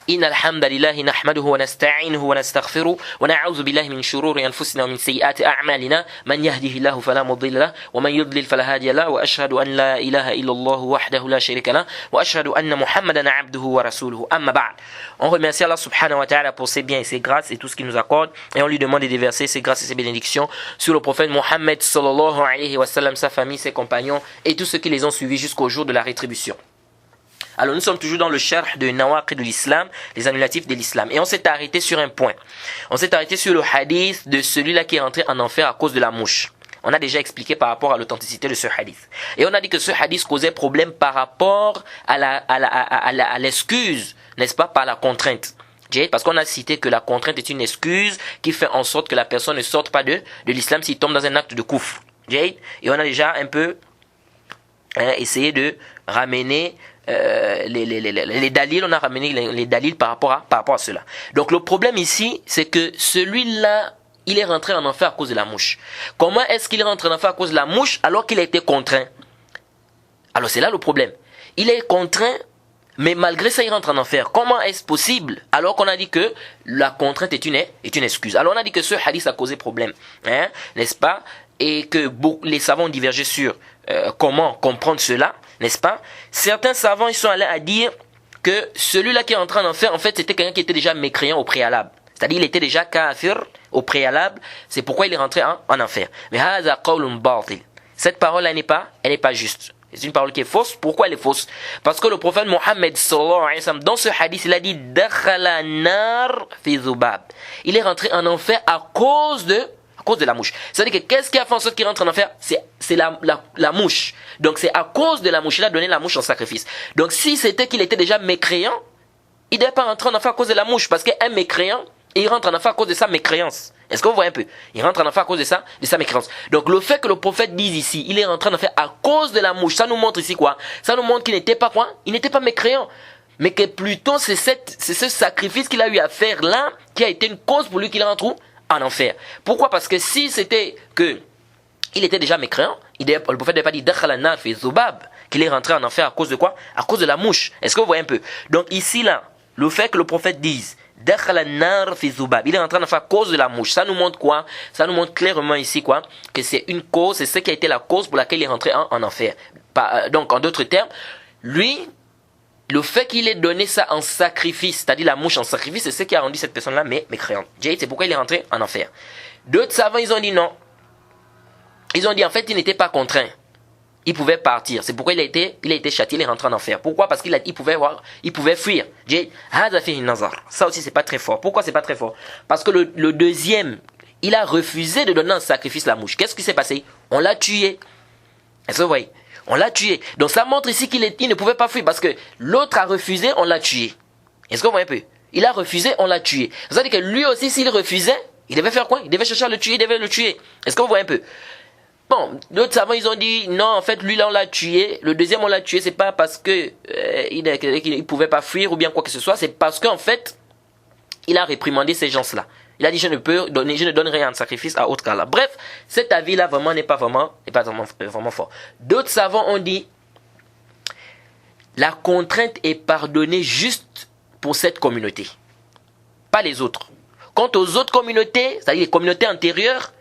إن الحمد لله نحمده ونستعينه ونستغفره ونعوذ بالله من شرور أنفسنا ومن سيئات أعمالنا من يهده الله فلا مضل له ومن يضلل فلا هادي له وأشهد أن لا إله إلا الله وحده لا شريك له وأشهد أن محمدا عبده ورسوله أما بعد. On remercie Allah subhanahu wa ta'ala pour ses biens et ses grâces et tout ce qu'il nous accorde et on lui demande de déverser ses grâces et ses bénédictions sur le prophète Mohammed sallallahu alayhi wa sallam, sa famille, ses compagnons et tous ceux qui les ont suivis jusqu'au jour de la rétribution. Alors nous sommes toujours dans le sharh de Nawaqid de l'islam, les annulatifs de l'islam. Et on s'est arrêté sur un point. On s'est arrêté sur le hadith de celui-là qui est rentré en enfer à cause de la mouche. On a déjà expliqué par rapport à l'authenticité de ce hadith. Et on a dit que ce hadith causait problème par rapport à l'excuse, n'est-ce pas, par la contrainte. Parce qu'on a cité que la contrainte est une excuse qui fait en sorte que la personne ne sorte pas de l'islam s'il tombe dans un acte de kufr. Et on a déjà un peu essayé de ramener les dalils, on a ramené les dalils par rapport à cela. Donc le problème ici, c'est que celui-là, il est rentré en enfer à cause de la mouche. Comment est-ce qu'il est rentré en enfer à cause de la mouche alors qu'il a été contraint? Alors c'est là le problème. Il est contraint, mais malgré ça, il rentre en enfer. Comment est-ce possible alors qu'on a dit que la contrainte est une excuse? Alors on a dit que ce hadith a causé problème, n'est-ce pas? Et que les savants ont divergé sur comment comprendre cela, n'est-ce pas? Certains savants ils sont allés à dire que celui-là qui est entré en enfer, en fait, c'était quelqu'un qui était déjà mécréant au préalable. C'est-à-dire il était déjà kafir au préalable, c'est pourquoi il est rentré en enfer. Mais hadha qawlun batil. Cette parole-là elle n'est pas juste. C'est une parole qui est fausse. Pourquoi elle est fausse? Parce que le prophète Mohammed sallallahu alayhi wa sallam, dans ce hadith, il a dit dakhala nar fi zubab. Il est rentré en enfer à cause de la mouche. C'est-à-dire que qu'est-ce qui a fait en sorte qu'il rentre en enfer? C'est la mouche. Donc c'est à cause de la mouche. Il a donné la mouche en sacrifice. Donc si c'était qu'il était déjà mécréant, il ne devait pas rentrer en enfer à cause de la mouche. Parce qu'un mécréant, il rentre en enfer à cause de sa mécréance. Est-ce que vous voyez un peu? Il rentre en enfer à cause de sa mécréance. Donc le fait que le prophète dise ici, il est rentré en enfer à cause de la mouche, ça nous montre ici quoi? Ça nous montre qu'il n'était pas quoi? Il n'était pas mécréant. Mais que plutôt c'est ce sacrifice qu'il a eu à faire là qui a été une cause pour lui qu'il rentre où? En enfer. Pourquoi? Parce que si c'était que il était déjà mécréant, le prophète n'avait pas dit dakhala nar fi zubab, qu'il est rentré en enfer à cause de quoi? À cause de la mouche. Est-ce que vous voyez un peu? Donc ici là, le fait que le prophète dise dakhala nar fi zubab, il est rentré en enfer à cause de la mouche, ça nous montre quoi? Ça nous montre clairement ici quoi? Que c'est une cause, c'est ce qui a été la cause pour laquelle il est rentré en enfer. Donc en d'autres termes, lui, le fait qu'il ait donné ça en sacrifice, c'est-à-dire la mouche en sacrifice, c'est ce qui a rendu cette personne-là mécréante. C'est pourquoi il est rentré en enfer. D'autres savants, ils ont dit non. Ils ont dit en fait, il n'était pas contraint. Il pouvait partir. C'est pourquoi il a été châtié, il est rentré en enfer. Pourquoi? Parce qu'il pouvait fuir. Ça aussi, c'est pas très fort. Pourquoi c'est pas très fort? Parce que le deuxième, il a refusé de donner en sacrifice la mouche. Qu'est-ce qui s'est passé? On l'a tué. Est-ce que vous voyez? On l'a tué. Donc ça montre ici qu'il ne pouvait pas fuir parce que l'autre a refusé, on l'a tué. Est-ce que vous voyez un peu? Il a refusé, on l'a tué. C'est-à-dire que lui aussi, s'il refusait, il devait faire quoi? Il devait chercher à le tuer, il devait le tuer. Est-ce que vous voyez un peu? Bon, d'autres savants, ils ont dit, non, en fait, lui là, on l'a tué. Le deuxième, on l'a tué, c'est pas parce que il pouvait pas fuir ou bien quoi que ce soit. C'est parce qu'en fait, il a réprimandé ces gens-là. Il a dit je ne donne rien en sacrifice à autre qu'Allah. Bref, cet avis-là vraiment n'est pas vraiment fort. D'autres savants ont dit la contrainte est pardonnée juste pour cette communauté, pas les autres. Quant aux autres communautés, c'est-à-dire les communautés antérieures,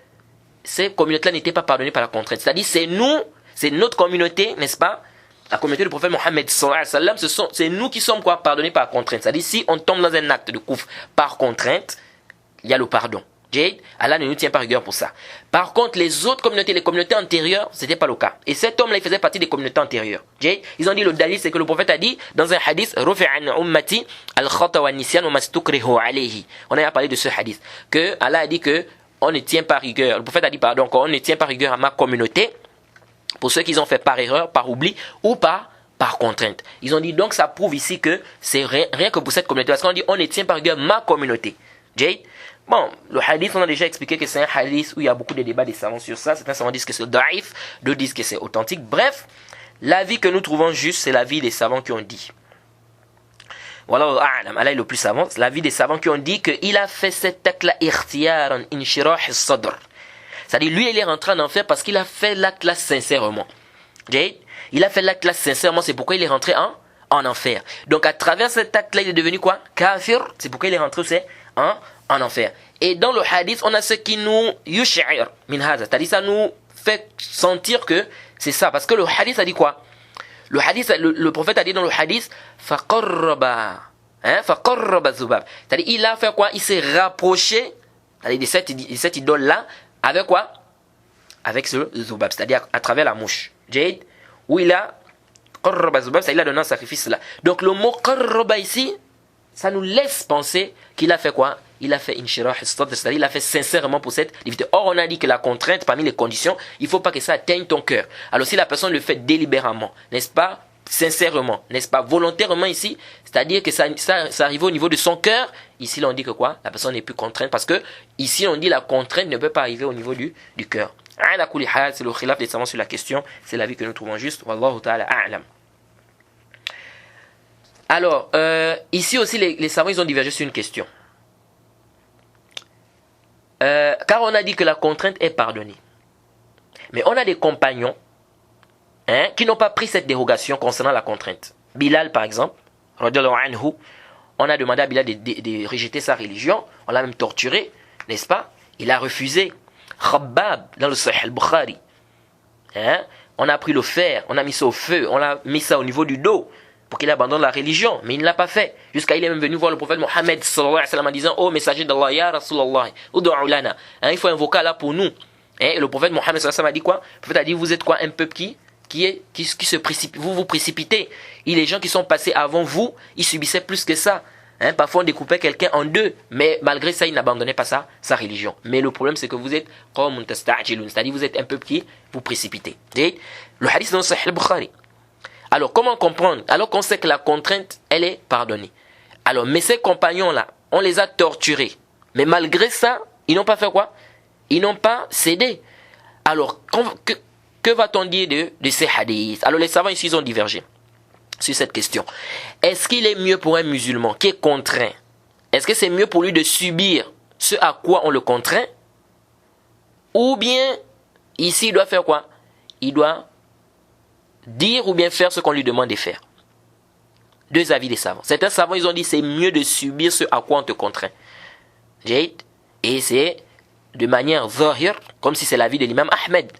ces communautés-là n'étaient pas pardonnées par la contrainte. C'est-à-dire c'est notre communauté, n'est-ce pas? La communauté du prophète Mohammed sallallahu alayhi wa sallam, c'est nous qui sommes quoi pardonnés par contrainte. C'est-à-dire si on tombe dans un acte de kufr par contrainte, il y a le pardon. Allah ne nous tient pas rigueur pour ça. Par contre, les autres communautés, les communautés antérieures, c'était pas le cas. Et cet homme-là, il faisait partie des communautés antérieures. Ils ont dit le dalil, c'est que le prophète a dit dans un hadith, Rufi'an ummati al-khata wa nisyan wa mastukrihu alayhi. On a parlé de ce hadith que Allah a dit que on ne tient pas rigueur. Le prophète a dit pardon, on ne tient pas rigueur à ma communauté pour ceux qui ont fait par erreur, par oubli ou par contrainte. Ils ont dit donc ça prouve ici que c'est rien que pour cette communauté. Parce qu'on dit on ne tient pas rigueur à ma communauté. Bon, le hadith, on a déjà expliqué que c'est un hadith où il y a beaucoup de débats des savants sur ça. Certains savants disent que c'est daif, d'autres disent que c'est authentique. Bref, l'avis que nous trouvons juste, c'est l'avis des savants qui ont dit. Wallahu a'lam, Allah est le plus savant. L'avis des savants qui ont dit qu'il a fait cet acte-là irtiyaran inshirah as-sadr. C'est-à-dire, lui, il est rentré en enfer parce qu'il a fait l'acte-là sincèrement. Il a fait l'acte-là sincèrement, c'est pourquoi il est rentré en enfer. Donc à travers cet acte-là, il est devenu quoi? Kafir. C'est pourquoi il est rentré en enfer. Et dans le hadith, on a ce qui nous yush'ir min hadha, c'est-à-dire ça nous fait sentir que c'est ça. Parce que le hadith a dit quoi? Le hadith, le prophète a dit dans le hadith, faqarraba, faqarraba zubab. C'est-à-dire il a fait quoi? Il s'est rapproché, c'est-à-dire de cette idole-là, avec quoi? Avec ce zubab, c'est-à-dire à travers la mouche. Jade, où il a qarraba zubab, c'est-à-dire il a donné un sacrifice là. Donc le mot qarraba ici, ça nous laisse penser qu'il a fait quoi? Il a fait inshirah sadr, c'est-à-dire il a fait sincèrement pour cette divinité. Or, on a dit que la contrainte, parmi les conditions, il ne faut pas que ça atteigne ton cœur. Alors, si la personne le fait délibérément, n'est-ce pas, sincèrement, n'est-ce pas, volontairement ici, c'est-à-dire que ça arrive au niveau de son cœur, ici, là, on dit que quoi? La personne n'est plus contrainte, parce que ici, on dit la contrainte ne peut pas arriver au niveau du cœur. C'est le khilaf des savants sur la question, c'est l'avis que nous trouvons juste. Wallahu ta'ala a'lam. Alors, ici aussi, les savants, ils ont divergé sur une question. Car on a dit que la contrainte est pardonnée. Mais on a des compagnons qui n'ont pas pris cette dérogation concernant la contrainte. Bilal, par exemple, anhu, on a demandé à Bilal de rejeter sa religion. On l'a même torturé, n'est-ce pas? Il a refusé. Khabbab, dans le Sahih al-Bukhari. On a pris le fer, on a mis ça au feu, on a mis ça au niveau du dos pour qu'il abandonne la religion, mais il ne l'a pas fait. Jusqu'à il est même venu voir le prophète Mohammed sallallahu alayhi wa sallam en disant: oh messager d'Allah, ya Rasulallah, ud'u lana. Il faut invoquer Allah pour nous. Et le prophète Mohammed sallallahu alayhi wa sallam a dit quoi? Le prophète a dit: vous êtes quoi? Un peuple qui se précipite, vous précipitez. Et les gens qui sont passés avant vous, ils subissaient plus que ça. Parfois on découpait quelqu'un en deux, mais malgré ça il n'abandonnait pas sa religion. Mais le problème c'est que vous êtes qawmun tasta'jilun, c'est-à-dire vous êtes un peuple qui vous précipitez. Le hadith dans Sahih al-Bukhari. Alors, comment comprendre? Alors qu'on sait que la contrainte, elle est pardonnée. Alors, mais ces compagnons-là, on les a torturés. Mais malgré ça, ils n'ont pas fait quoi? Ils n'ont pas cédé. Alors, que va-t-on dire de ces hadiths? Alors, les savants ici, ils ont divergé sur cette question. Est-ce qu'il est mieux pour un musulman qui est contraint? Est-ce que c'est mieux pour lui de subir ce à quoi on le contraint? Ou bien, ici, il doit faire quoi? Il doit dire ou bien faire ce qu'on lui demande de faire. Deux avis des savants. Certains savants, ils ont dit c'est mieux de subir ce à quoi on te contraint. Et c'est de manière zahir, comme si c'est l'avis de l'imam Ahmed.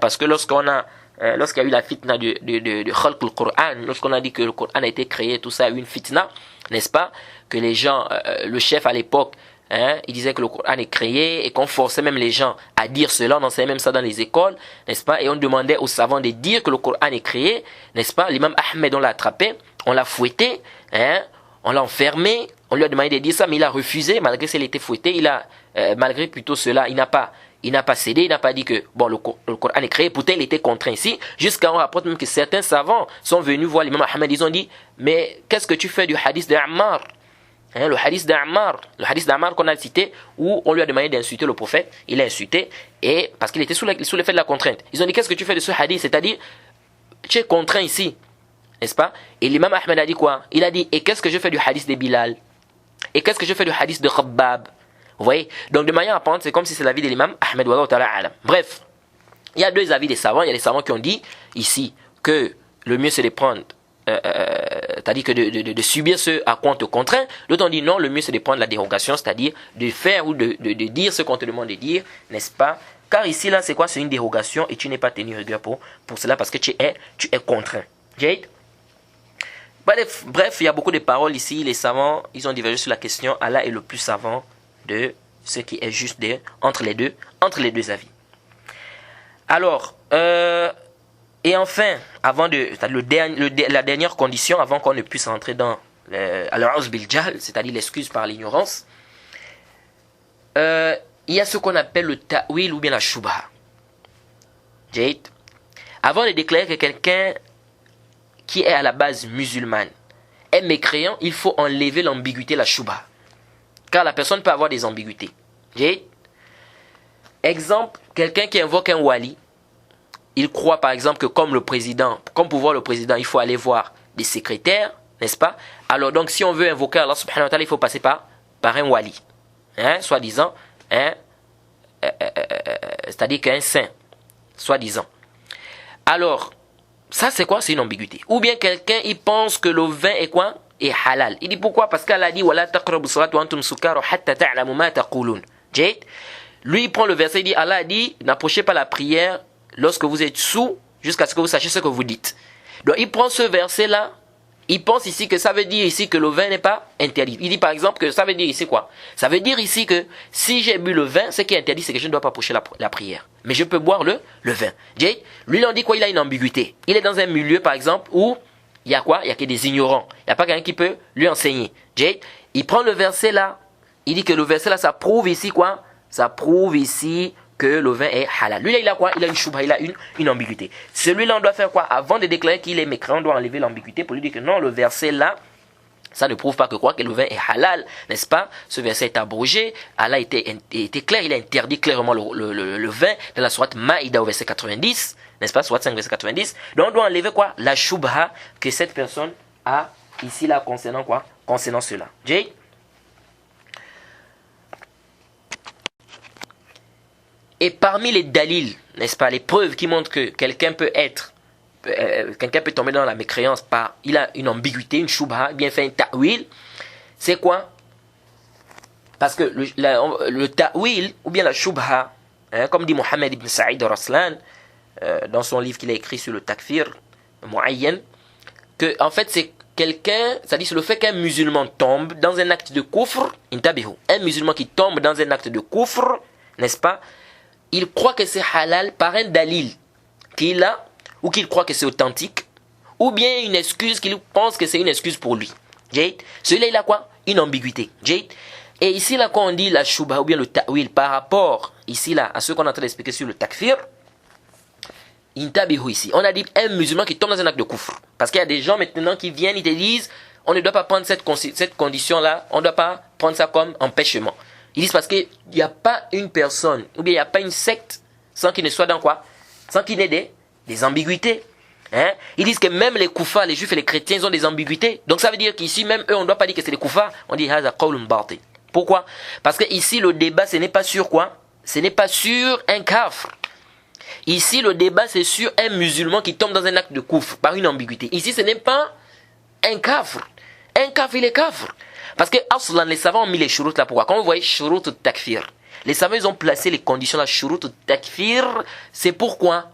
Parce que lorsqu'il y a eu la fitna de Khalq al-Qur'an, lorsqu'on a dit que le Coran a été créé, tout ça a eu une fitna, n'est-ce pas? Que les gens, le chef à l'époque, il disait que le Coran est créé et qu'on forçait même les gens à dire cela, on enseignait même ça dans les écoles, n'est-ce pas? Et on demandait aux savants de dire que le Coran est créé, n'est-ce pas? L'imam Ahmed, on l'a attrapé, on l'a fouetté, on l'a enfermé, on lui a demandé de dire ça, mais il a refusé, malgré qu'il était fouetté, malgré plutôt cela, il n'a pas cédé, il n'a pas dit que bon, le Coran est créé, pourtant il était contraint ici, jusqu'à on rapporte même que certains savants sont venus voir l'imam Ahmed, ils ont dit, mais qu'est-ce que tu fais du hadith de Ammar? Le hadith d'Ammar qu'on a cité, où on lui a demandé d'insulter le prophète, il a insulté, et parce qu'il était sous l'effet de la contrainte. Ils ont dit, qu'est-ce que tu fais de ce hadith? C'est-à-dire, tu es contraint ici, n'est-ce pas? Et l'imam Ahmed a dit quoi? Il a dit, et qu'est-ce que je fais du hadith de Bilal? Et qu'est-ce que je fais du hadith de Khabbab? Vous voyez? Donc de manière apparente, c'est comme si c'est l'avis de l'imam Ahmed wallahu ta'ala alam. Bref, il y a deux avis des savants. Il y a des savants qui ont dit ici que le mieux c'est de prendre, c'est-à-dire que de subir ce à quoi on te contraint. D'autres ont dit non, le mieux c'est de prendre la dérogation, c'est-à-dire de faire ou de dire ce qu'on te demande de dire, n'est-ce pas? Car ici là c'est quoi? C'est une dérogation et tu n'es pas tenu rigueur pour cela parce que tu es contraint. Jade? Bref, il y a beaucoup de paroles ici. Les savants, ils ont divergé sur la question. Allah est le plus savant de ce qui est juste entre les deux avis. Alors, et enfin, la dernière condition, avant qu'on ne puisse entrer dans al-'uzr bil jahl, c'est-à-dire l'excuse par l'ignorance, il y a ce qu'on appelle le ta'wil ou bien la shubha. Jade, avant de déclarer que quelqu'un qui est à la base musulmane est mécréant, il faut enlever l'ambiguïté, la shubha. Car la personne peut avoir des ambiguïtés. Exemple, quelqu'un qui invoque un wali, il croit par exemple que comme pour voir le président, il faut aller voir des secrétaires, n'est-ce pas? Alors donc si on veut invoquer Allah subhanahu wa ta'ala, il faut passer par un wali. Soi-disant, c'est-à-dire qu'un saint, soi-disant. Alors, Ça, c'est quoi? C'est une ambiguïté. Ou bien quelqu'un, il pense que le vin est quoi? Est halal. Il dit pourquoi? Parce qu'Allah dit وَلَا تَقْرَبُوا الصَّلَاةَ وَأَنْتُمْ سُكَارَى حَتَّى تَعْلَمُوا مَا تَقُولُونَ. Lui, il prend le verset, il dit, Allah dit, n'approchez pas la prière lorsque vous êtes sous, jusqu'à ce que vous sachiez ce que vous dites. Donc, il prend ce verset-là, il pense ici que ça veut dire ici que le vin n'est pas interdit. Il dit par exemple que ça veut dire ici quoi? Ça veut dire ici que si j'ai bu le vin, ce qui est interdit, c'est que je ne dois pas approcher la prière. Mais je peux boire le vin. Lui, il en dit quoi? Il a une ambiguïté. Il est dans un milieu, par exemple, où il y a quoi? Il y a que des ignorants. Il n'y a pas quelqu'un qui peut lui enseigner. Il prend le verset là, il dit que le verset là, ça prouve ici quoi? Ça prouve ici que le vin est halal. Lui là, il a quoi? Il a une choubha, il a une ambiguïté. Celui-là, on doit faire quoi? Avant de déclarer qu'il est mécréant, on doit enlever l'ambiguïté pour lui dire que non, le verset là, ça ne prouve pas que quoi? Que le vin est halal, n'est-ce pas? Ce verset est abrogé. Allah était clair, il a interdit clairement le vin dans la sourate Maïda au verset 90, n'est-ce pas? Sourate 5, verset 90. Donc on doit enlever quoi? La choubha que cette personne a ici là concernant quoi? Concernant cela. Et parmi les dalils, n'est-ce pas, les preuves qui montrent que quelqu'un peut tomber dans la mécréance par, il a une ambiguïté, une shubha, bien fait un ta'wil, c'est quoi? Parce que le ta'wil, ou bien la shubha, comme dit Mohammed ibn Saïd Raslan, dans son livre qu'il a écrit sur le takfir, mu'ayyan, que en fait c'est quelqu'un, c'est-à-dire c'est le fait qu'un musulman tombe dans un acte de kufr, intabihu, un musulman qui tombe dans un acte de kufr, n'est-ce pas? Il croit que c'est halal par un dalil qu'il a, ou qu'il croit que c'est authentique, ou bien une excuse qu'il pense que c'est une excuse pour lui. Celui-là, il a quoi? Une ambiguïté. Et ici, là, quand on dit la shubha, ou bien le ta'wil, par rapport, ici, là, à ce qu'on est en train d'expliquer sur le takfir, intabihu ici, on a dit un musulman qui tombe dans un acte de kufr. Parce qu'il y a des gens maintenant qui viennent, ils te disent, on ne doit pas prendre cette condition-là, on ne doit pas prendre ça comme empêchement. Ils disent parce qu'il n'y a pas une personne, ou bien il n'y a pas une secte, sans qu'il ne soit dans quoi? Sans qu'il n'ait des ambiguïtés. Ils disent que même les koufars, les juifs et les chrétiens, ils ont des ambiguïtés. Donc ça veut dire qu'ici, même eux, on ne doit pas dire que c'est des koufars, on dit haza qawlun batil. Pourquoi? Parce que ici, le débat, ce n'est pas sur quoi? Ce n'est pas sur un kafr. Ici, le débat, c'est sur un musulman qui tombe dans un acte de kufr, par une ambiguïté. Ici, ce n'est pas un kafr. Un kafr, il est kafr. Parce que aslan, les savants ont mis les shurut là. Pourquoi? Quand vous voyez shurut takfir, les savants ils ont placé les conditions là. Shurut takfir, c'est pourquoi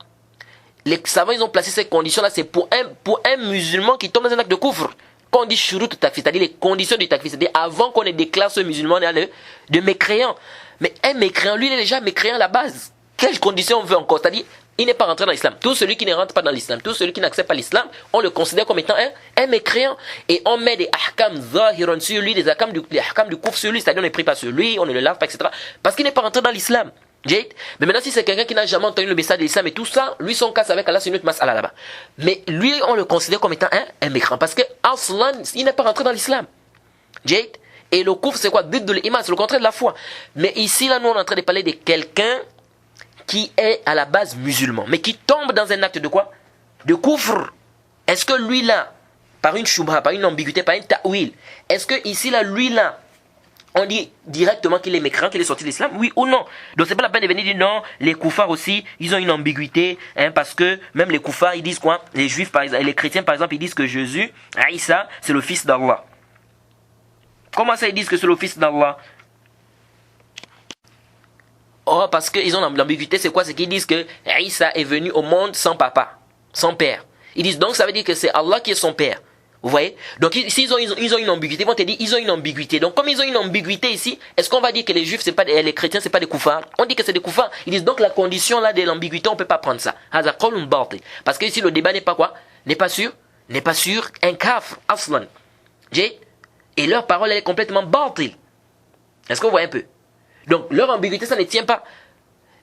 les savants ils ont placé ces conditions là. C'est pour un musulman qui tombe dans un acte de kufr. Quand on dit shurut takfir, c'est-à-dire les conditions du takfir, c'est-à-dire avant qu'on ne déclare ce musulman de mécréant. Mais un mécréant, lui il est déjà mécréant à la base. Quelles conditions on veut encore? C'est-à-dire il n'est pas rentré dans l'islam. Tout celui qui ne rentre pas dans l'islam, tout celui qui n'accepte pas l'islam, on le considère comme étant un mécréant. Et on met des ahkam zahiran sur lui, des ahkam du kufr sur lui, c'est-à-dire on ne prie pas sur lui, on ne le lave pas, etc. Parce qu'il n'est pas rentré dans l'islam. Mais maintenant, si c'est quelqu'un qui n'a jamais entendu le message de l'islam et tout ça, lui, son cas avec Allah, c'est une autre mas'ala là-bas. Mais lui, on le considère comme étant un mécréant. Parce que aslan, il n'est pas rentré dans l'islam. Et le kufr, c'est quoi? But de l'iman, c'est le contraire de la foi. Mais ici, là, nous, on est en train de parler de quelqu'un qui est à la base musulman, mais qui tombe dans un acte de quoi? De kufr. Est-ce que lui là, par une shubha, par une ambiguïté, par un ta'wil, est-ce que ici là, lui là, on dit directement qu'il est mécréant, qu'il est sorti de l'islam? Oui ou non? Donc c'est pas la peine de venir dire non, les koufars aussi, ils ont une ambiguïté, parce que même les koufars, ils disent quoi? Les juifs par exemple, les chrétiens par exemple, ils disent que Jésus, Isa, c'est le fils d'Allah. Comment ça ils disent que c'est le fils d'Allah? Oh, parce qu'ils ont l'ambiguïté, c'est quoi? C'est qu'ils disent que Isa est venu au monde sans papa, sans père. Ils disent donc ça veut dire que c'est Allah qui est son père. Vous voyez? Donc s'ils ont une ambiguïté, ils vont te dire ils ont une ambiguïté. Donc comme ils ont une ambiguïté ici, est-ce qu'on va dire que les juifs, c'est pas les chrétiens, c'est pas des koufars? On dit que c'est des koufars. Ils disent donc la condition là de l'ambiguïté, on peut pas prendre ça. Parce que ici le débat n'est pas quoi? N'est pas sûr un kafr, aslan. Et leur parole elle est complètement batil. Est-ce que vous voyez un peu? Donc leur ambiguïté ça ne tient pas.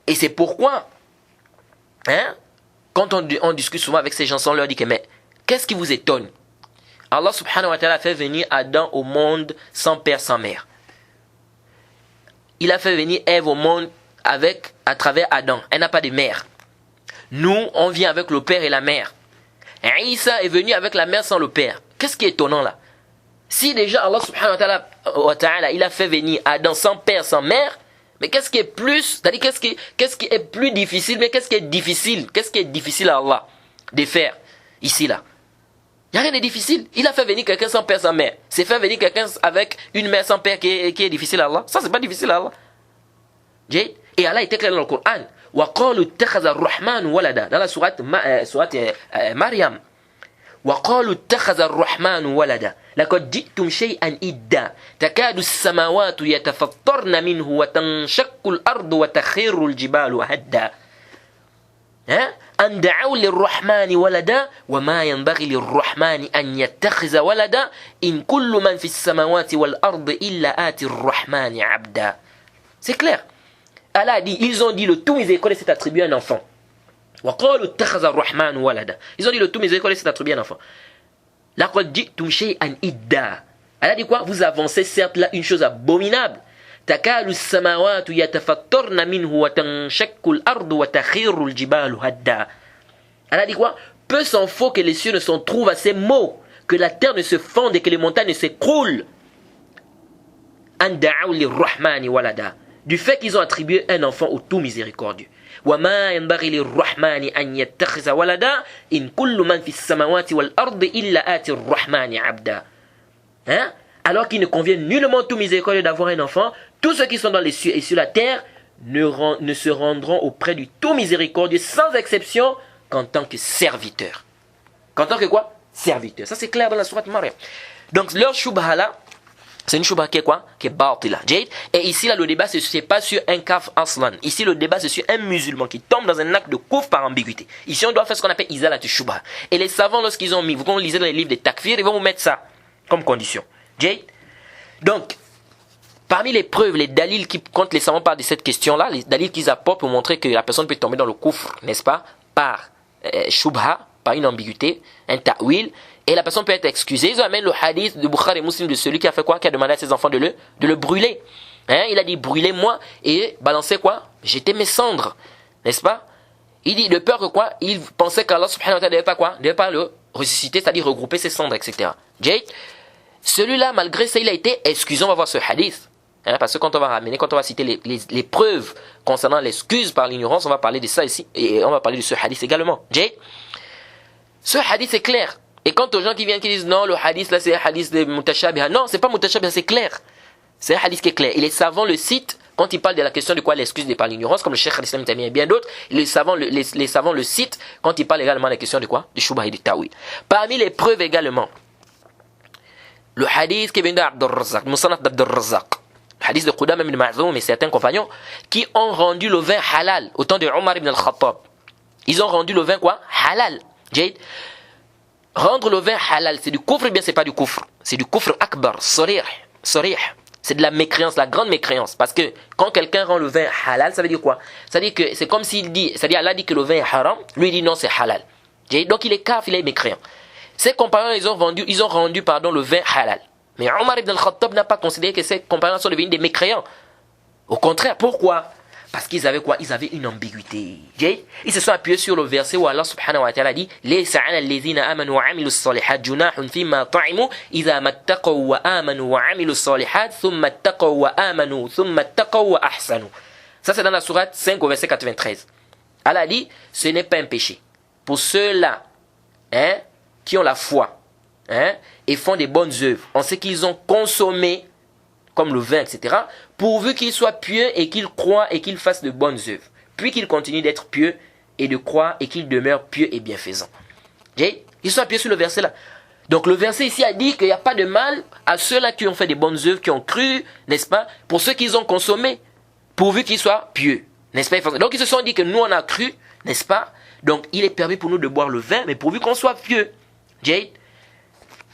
Et c'est pourquoi quand on discute souvent avec ces gens, on leur dit que mais qu'est-ce qui vous étonne? Allah subhanahu wa ta'ala a fait venir Adam au monde sans père, sans mère. Il a fait venir Ève au monde à travers Adam. Elle n'a pas de mère. Nous, on vient avec le père et la mère. Isa est venu avec la mère sans le père. Qu'est-ce qui est étonnant là? Si déjà Allah subhanahu wa ta'ala il a fait venir Adam sans père, sans mère, mais qu'est-ce qui est plus, c'est-à-dire qu'est-ce qui est plus difficile, mais qu'est-ce qui est difficile à Allah de faire? Ici, là. Il n'y a rien de difficile. Il a fait venir quelqu'un sans père, sans mère. C'est faire venir quelqu'un avec une mère sans père qui est difficile à Allah. Ça, c'est pas difficile à Allah. Et Allah était clair dans le Coran. وَقَالُوا اتَّخَذَ الرَّحْمَنُ وَلَدًا. Dans la sourate Maryam. وَقَالُوا اتَّخَذَ الرَّحْمَنُ وَلَدًا لَقَدْ جِئْتُمْ شَيْئًا إِدًّا تَكَادُ السَّمَاوَاتُ يَتَفَطَّرْنَ مِنْهُ وَتَنشَقُّ الْأَرْضُ وَتَخِرُّ الْجِبَالُ هَدًّا أن دعوا للرحمن ولدا وما ينبغي للرحمن أن يتخذ ولدا إن كل من في السماوات والأرض إلا آتي الرحمن عبدا. C'est clair. Allah a dit, ils ont dit le tout miséricorde s'est attribué à un enfant. وقالوا اتخذ الرحمن ولدا. Ils ont dit le tout miséricorde s'est attribué à un enfant. لقد جئتم شيئا إدا. Allah dit quoi? Vous avancez certes là une chose abominable. تكاد السماوات يتفطرن منه وتنشق الأرض وتخر الجبال هدا. Elle a dit quoi? Peu s'en faut que les cieux ne s'en trouvent à ces mots, que la terre ne se fonde et que les montagnes ne s'écroulent. أن دعوا للرحمن ولدا. Du fait qu'ils ont attribué un enfant au tout miséricordieux. وما ينبغي للرحمن أن يتخذ ولدا إن كل من في السماوات والأرض إلا آتي الرحمن عبدا. Hein? Alors qu'il ne convient nullement tout miséricordieux d'avoir un enfant, tous ceux qui sont dans les cieux et sur la terre ne se rendront auprès du tout miséricordieux sans exception qu'en tant que serviteur. Qu'en tant que quoi? Serviteur. Ça c'est clair dans la sourate Maryam. Donc leur shubha là, c'est une shubha qui est quoi? Qui est batila. Et ici là le débat c'est pas sur un kaf aslan. Ici le débat c'est sur un musulman qui tombe dans un acte de kufr par ambiguïté. Ici on doit faire ce qu'on appelle izalat shubha. Et les savants lorsqu'ils ont mis, vous lisez dans les livres de takfir, ils vont vous mettre ça comme condition. Donc, parmi les preuves, les dalils qui, quand les savants parlent de cette question-là, les dalils qu'ils apportent pour montrer que la personne peut tomber dans le kufr, n'est-ce pas, par shubha, par une ambiguïté, un ta'wil, et la personne peut être excusée. Ils amènent le hadith de Bukhari et Muslim de celui qui a fait quoi? Qui a demandé à ses enfants de le brûler. Hein? Il a dit brûlez-moi et balancez quoi? Jetez mes cendres, n'est-ce pas? Il dit de peur que quoi? Il pensait qu'Allah subhanahu wa ta'ala devait pas quoi? Devait pas le ressusciter, c'est-à-dire regrouper ses cendres, etc. Celui-là, malgré ça, il a été excusé. On va voir ce hadith. Hein, parce que quand on va citer les preuves concernant l'excuse par l'ignorance, on va parler de ça ici. Et on va parler de ce hadith également. Ce hadith est clair. Et quant aux gens qui viennent qui disent non, le hadith là c'est un hadith de mutashabiha. Non, c'est pas mutashabiha, c'est clair. C'est un hadith qui est clair. Et les savants le citent quand ils parlent de la question de quoi l'excuse n'est par l'ignorance, comme le Cheikh al-Islam Tamiya et bien d'autres. Les savants le citent quand ils parlent également de la question de quoi? Du shubha et du ta'wil. Parmi les preuves également, le hadith qui vient d'Abdur Razzaq, Musannaf d'Abdur Razzaq, le hadith de Qudama ibn Ma'zoum et certains compagnons qui ont rendu le vin halal au temps de Omar ibn al-Khattab. Ils ont rendu le vin quoi? Halal. Rendre le vin halal, c'est du kufr ou bien c'est pas du kufr? C'est du kufr akbar, sarih. C'est de la mécréance, la grande mécréance. Parce que quand quelqu'un rend le vin halal, ça veut dire quoi? Ça veut dire que c'est comme s'il dit, c'est-à-dire Allah dit que le vin est haram, lui il dit non c'est halal. Donc il est kafir, il est mécréant. Ces compagnons, ils ont rendu le vin halal. Mais Omar ibn al-Khattab n'a pas considéré que ces compagnons sont devenus des mécréants. Au contraire, pourquoi? Parce qu'ils avaient quoi? Ils avaient une ambiguïté. Ils se sont appuyés sur le verset où Allah subhanahu wa ta'ala dit Laysa 'ala alladhina amanu wa 'amilu s-salihat junahun fima ta'imu idha mattaqaw wa amanu wa 'amilu s-salihat thumma ittaqaw wa amanu thumma ittaqaw wa ahsanu. Ça c'est dans la sourate 5 au verset 93. Allah dit ce n'est pas un péché pour ceux-là qui ont la foi et font des bonnes œuvres en ce qu'ils ont consommé comme le vin, etc., pourvu qu'ils soient pieux et qu'ils croient et qu'ils fassent de bonnes œuvres, puis qu'ils continuent d'être pieux et de croire et qu'ils demeurent pieux et bienfaisants. Ils sont appuyés sur le verset là. Donc le verset ici a dit qu'il n'y a pas de mal à ceux-là qui ont fait des bonnes œuvres, qui ont cru, n'est-ce pas, pour ceux qu'ils ont consommé, pourvu qu'ils soient pieux, n'est-ce pas. Donc ils se sont dit que nous on a cru, n'est-ce pas. Donc il est permis pour nous de boire le vin, mais pourvu qu'on soit pieux.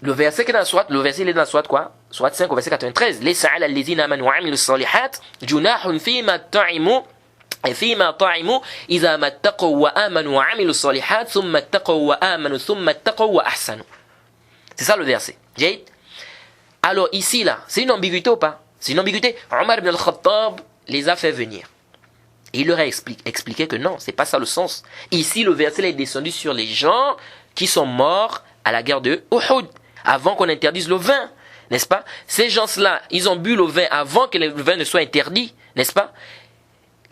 Le verset qui est dans la sourate, il est dans la sourate quoi? Sourate 5 au verset 93. Laysa 'ala alladhina amanu wa 'amilu s-salihat junahun fima ta'imu idha mattaqaw wa amanu wa 'amilu s-salihat thumma ittaqaw wa amanu thumma ittaqaw wa ahsanu. C'est ça le verset. Alors ici là, c'est une ambiguïté ou pas? C'est une ambiguïté. Omar ibn al-Khattab les a fait venir. Et il leur a expliqué que non, c'est pas ça le sens. Ici le verset est descendu sur les gens qui sont morts à la guerre de Uhud, avant qu'on interdise le vin, n'est-ce pas? Ces gens-là, ils ont bu le vin avant que le vin ne soit interdit, n'est-ce pas?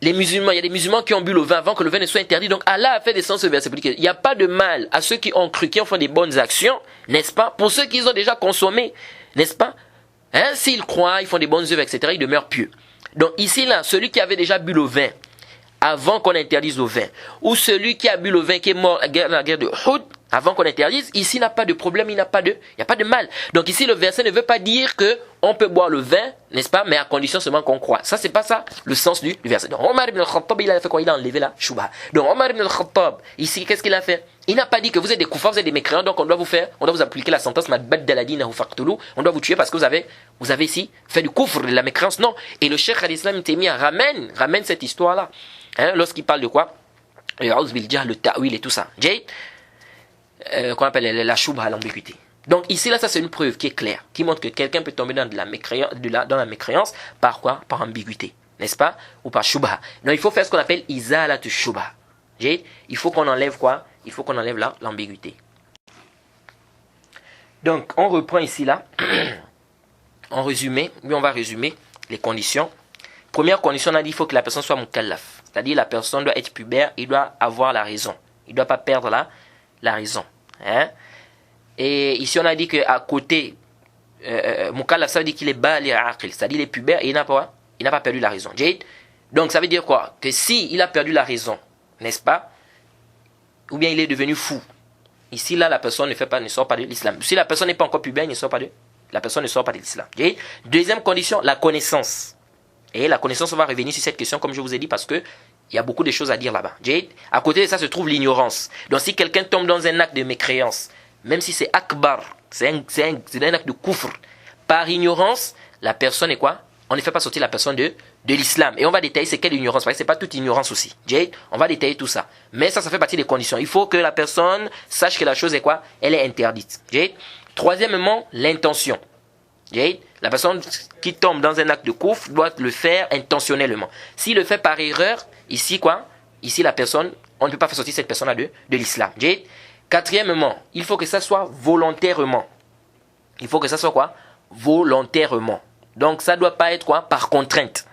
les musulmans, il y a des musulmans qui ont bu le vin avant que le vin ne soit interdit. Donc Allah a fait descendre ce verset. Il n'y a pas de mal à ceux qui ont cru, qui ont fait des bonnes actions, n'est-ce pas? Pour ceux qui ont déjà consommé, n'est-ce pas? Hein? S'ils croient, ils font des bonnes œuvres, etc., ils demeurent pieux. Donc ici, là, celui qui avait déjà bu le vin avant qu'on interdise le vin, ou celui qui a bu le vin qui est mort dans la guerre de Uhud, avant qu'on interdise, ici il n'a pas de problème, il n'y a pas de mal. Donc ici le verset ne veut pas dire que on peut boire le vin, n'est-ce pas, mais à condition seulement qu'on croit. Ça c'est pas ça le sens du verset. Donc Omar ibn al-Khattab, il a fait quoi? Il a enlevé la shubha. Donc Omar ibn al-Khattab, ici qu'est-ce qu'il a fait? Il n'a pas dit que vous êtes des koufars, vous êtes des mécréants, donc on doit vous appliquer la sentence madbad daladina ou faqtulu, on doit vous tuer parce que vous avez ici fait du koufr, de la mécréance. Non. Et le cheikh al-Islam Taymiyyah ramène cette histoire là. Hein, lorsqu'il parle de quoi? Le ta'wil et tout ça. Qu'on appelle la shubha, l'ambiguïté. Donc ici là, ça c'est une preuve qui est claire, qui montre que quelqu'un peut tomber dans dans la mécréance par quoi? Par ambiguïté, n'est-ce pas? Ou par shubha. Donc il faut faire ce qu'on appelle izalatu shubha. Il faut qu'on enlève quoi? Il faut qu'on enlève l'ambiguïté. Donc on reprend ici là. En résumé, on va résumer les conditions. Première condition, on a dit qu'il faut que la personne soit mukallaf. C'est-à-dire la personne doit être pubère, il doit avoir la raison. Il ne doit pas perdre la raison. Hein? Et ici on a dit qu'à côté, mukallaf, ça veut dire qu'il est baligh aqil, c'est-à-dire il est pubère et il n'a pas perdu la raison. Donc ça veut dire quoi? Que si il a perdu la raison, n'est-ce pas? Ou bien il est devenu fou. Ici là, la personne ne sort pas de l'islam. Si la personne n'est pas encore pubère, la personne ne sort pas de l'islam. Deuxième condition, la connaissance. Et la connaissance, on va revenir sur cette question, comme je vous ai dit, parce que il y a beaucoup de choses à dire là-bas. À côté de ça se trouve l'ignorance. Donc si quelqu'un tombe dans un acte de mécréance, même si c'est akbar, c'est un acte de kufr, par ignorance, la personne est quoi? On ne fait pas sortir la personne de l'islam. Et on va détailler c'est quelle ignorance, parce que c'est pas toute ignorance aussi. On va détailler tout ça. Mais ça fait partie des conditions. Il faut que la personne sache que la chose est quoi? Elle est interdite. Troisièmement, l'intention. La personne qui tombe dans un acte de kufr doit le faire intentionnellement. S'il le fait par erreur, ici quoi? Ici la personne, on ne peut pas faire sortir cette personne-là de l'islam. Quatrièmement, il faut que ça soit volontairement. Il faut que ça soit quoi? Volontairement. Donc ça ne doit pas être quoi? Par contrainte.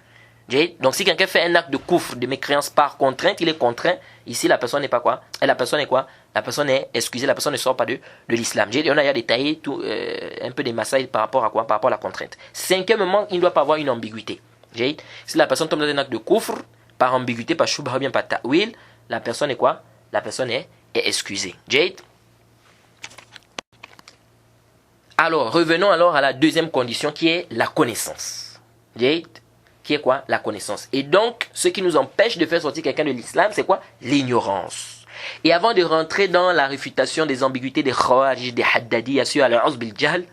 Donc si quelqu'un fait un acte de kufr, de mécréance par contrainte, il est contraint. Ici la personne n'est pas quoi? Et la personne est quoi? La personne est excusée, la personne ne sort pas de l'islam. On a détaillé tout, un peu des masaïl par rapport à quoi? Par rapport à la contrainte. Cinquièmement, il ne doit pas avoir une ambiguïté. Si la personne tombe dans un acte de kufr, par ambiguïté, par shubha, bien par ta'wil, la personne est quoi? La personne est excusée. Alors, revenons alors à la deuxième condition qui est la connaissance. Qui est quoi? La connaissance. Et donc, ce qui nous empêche de faire sortir quelqu'un de l'islam, c'est quoi? L'ignorance. Et avant de rentrer dans la réfutation des ambiguïtés des Khawarij, des Haddadi, sur al-'Uz bil-Jahl,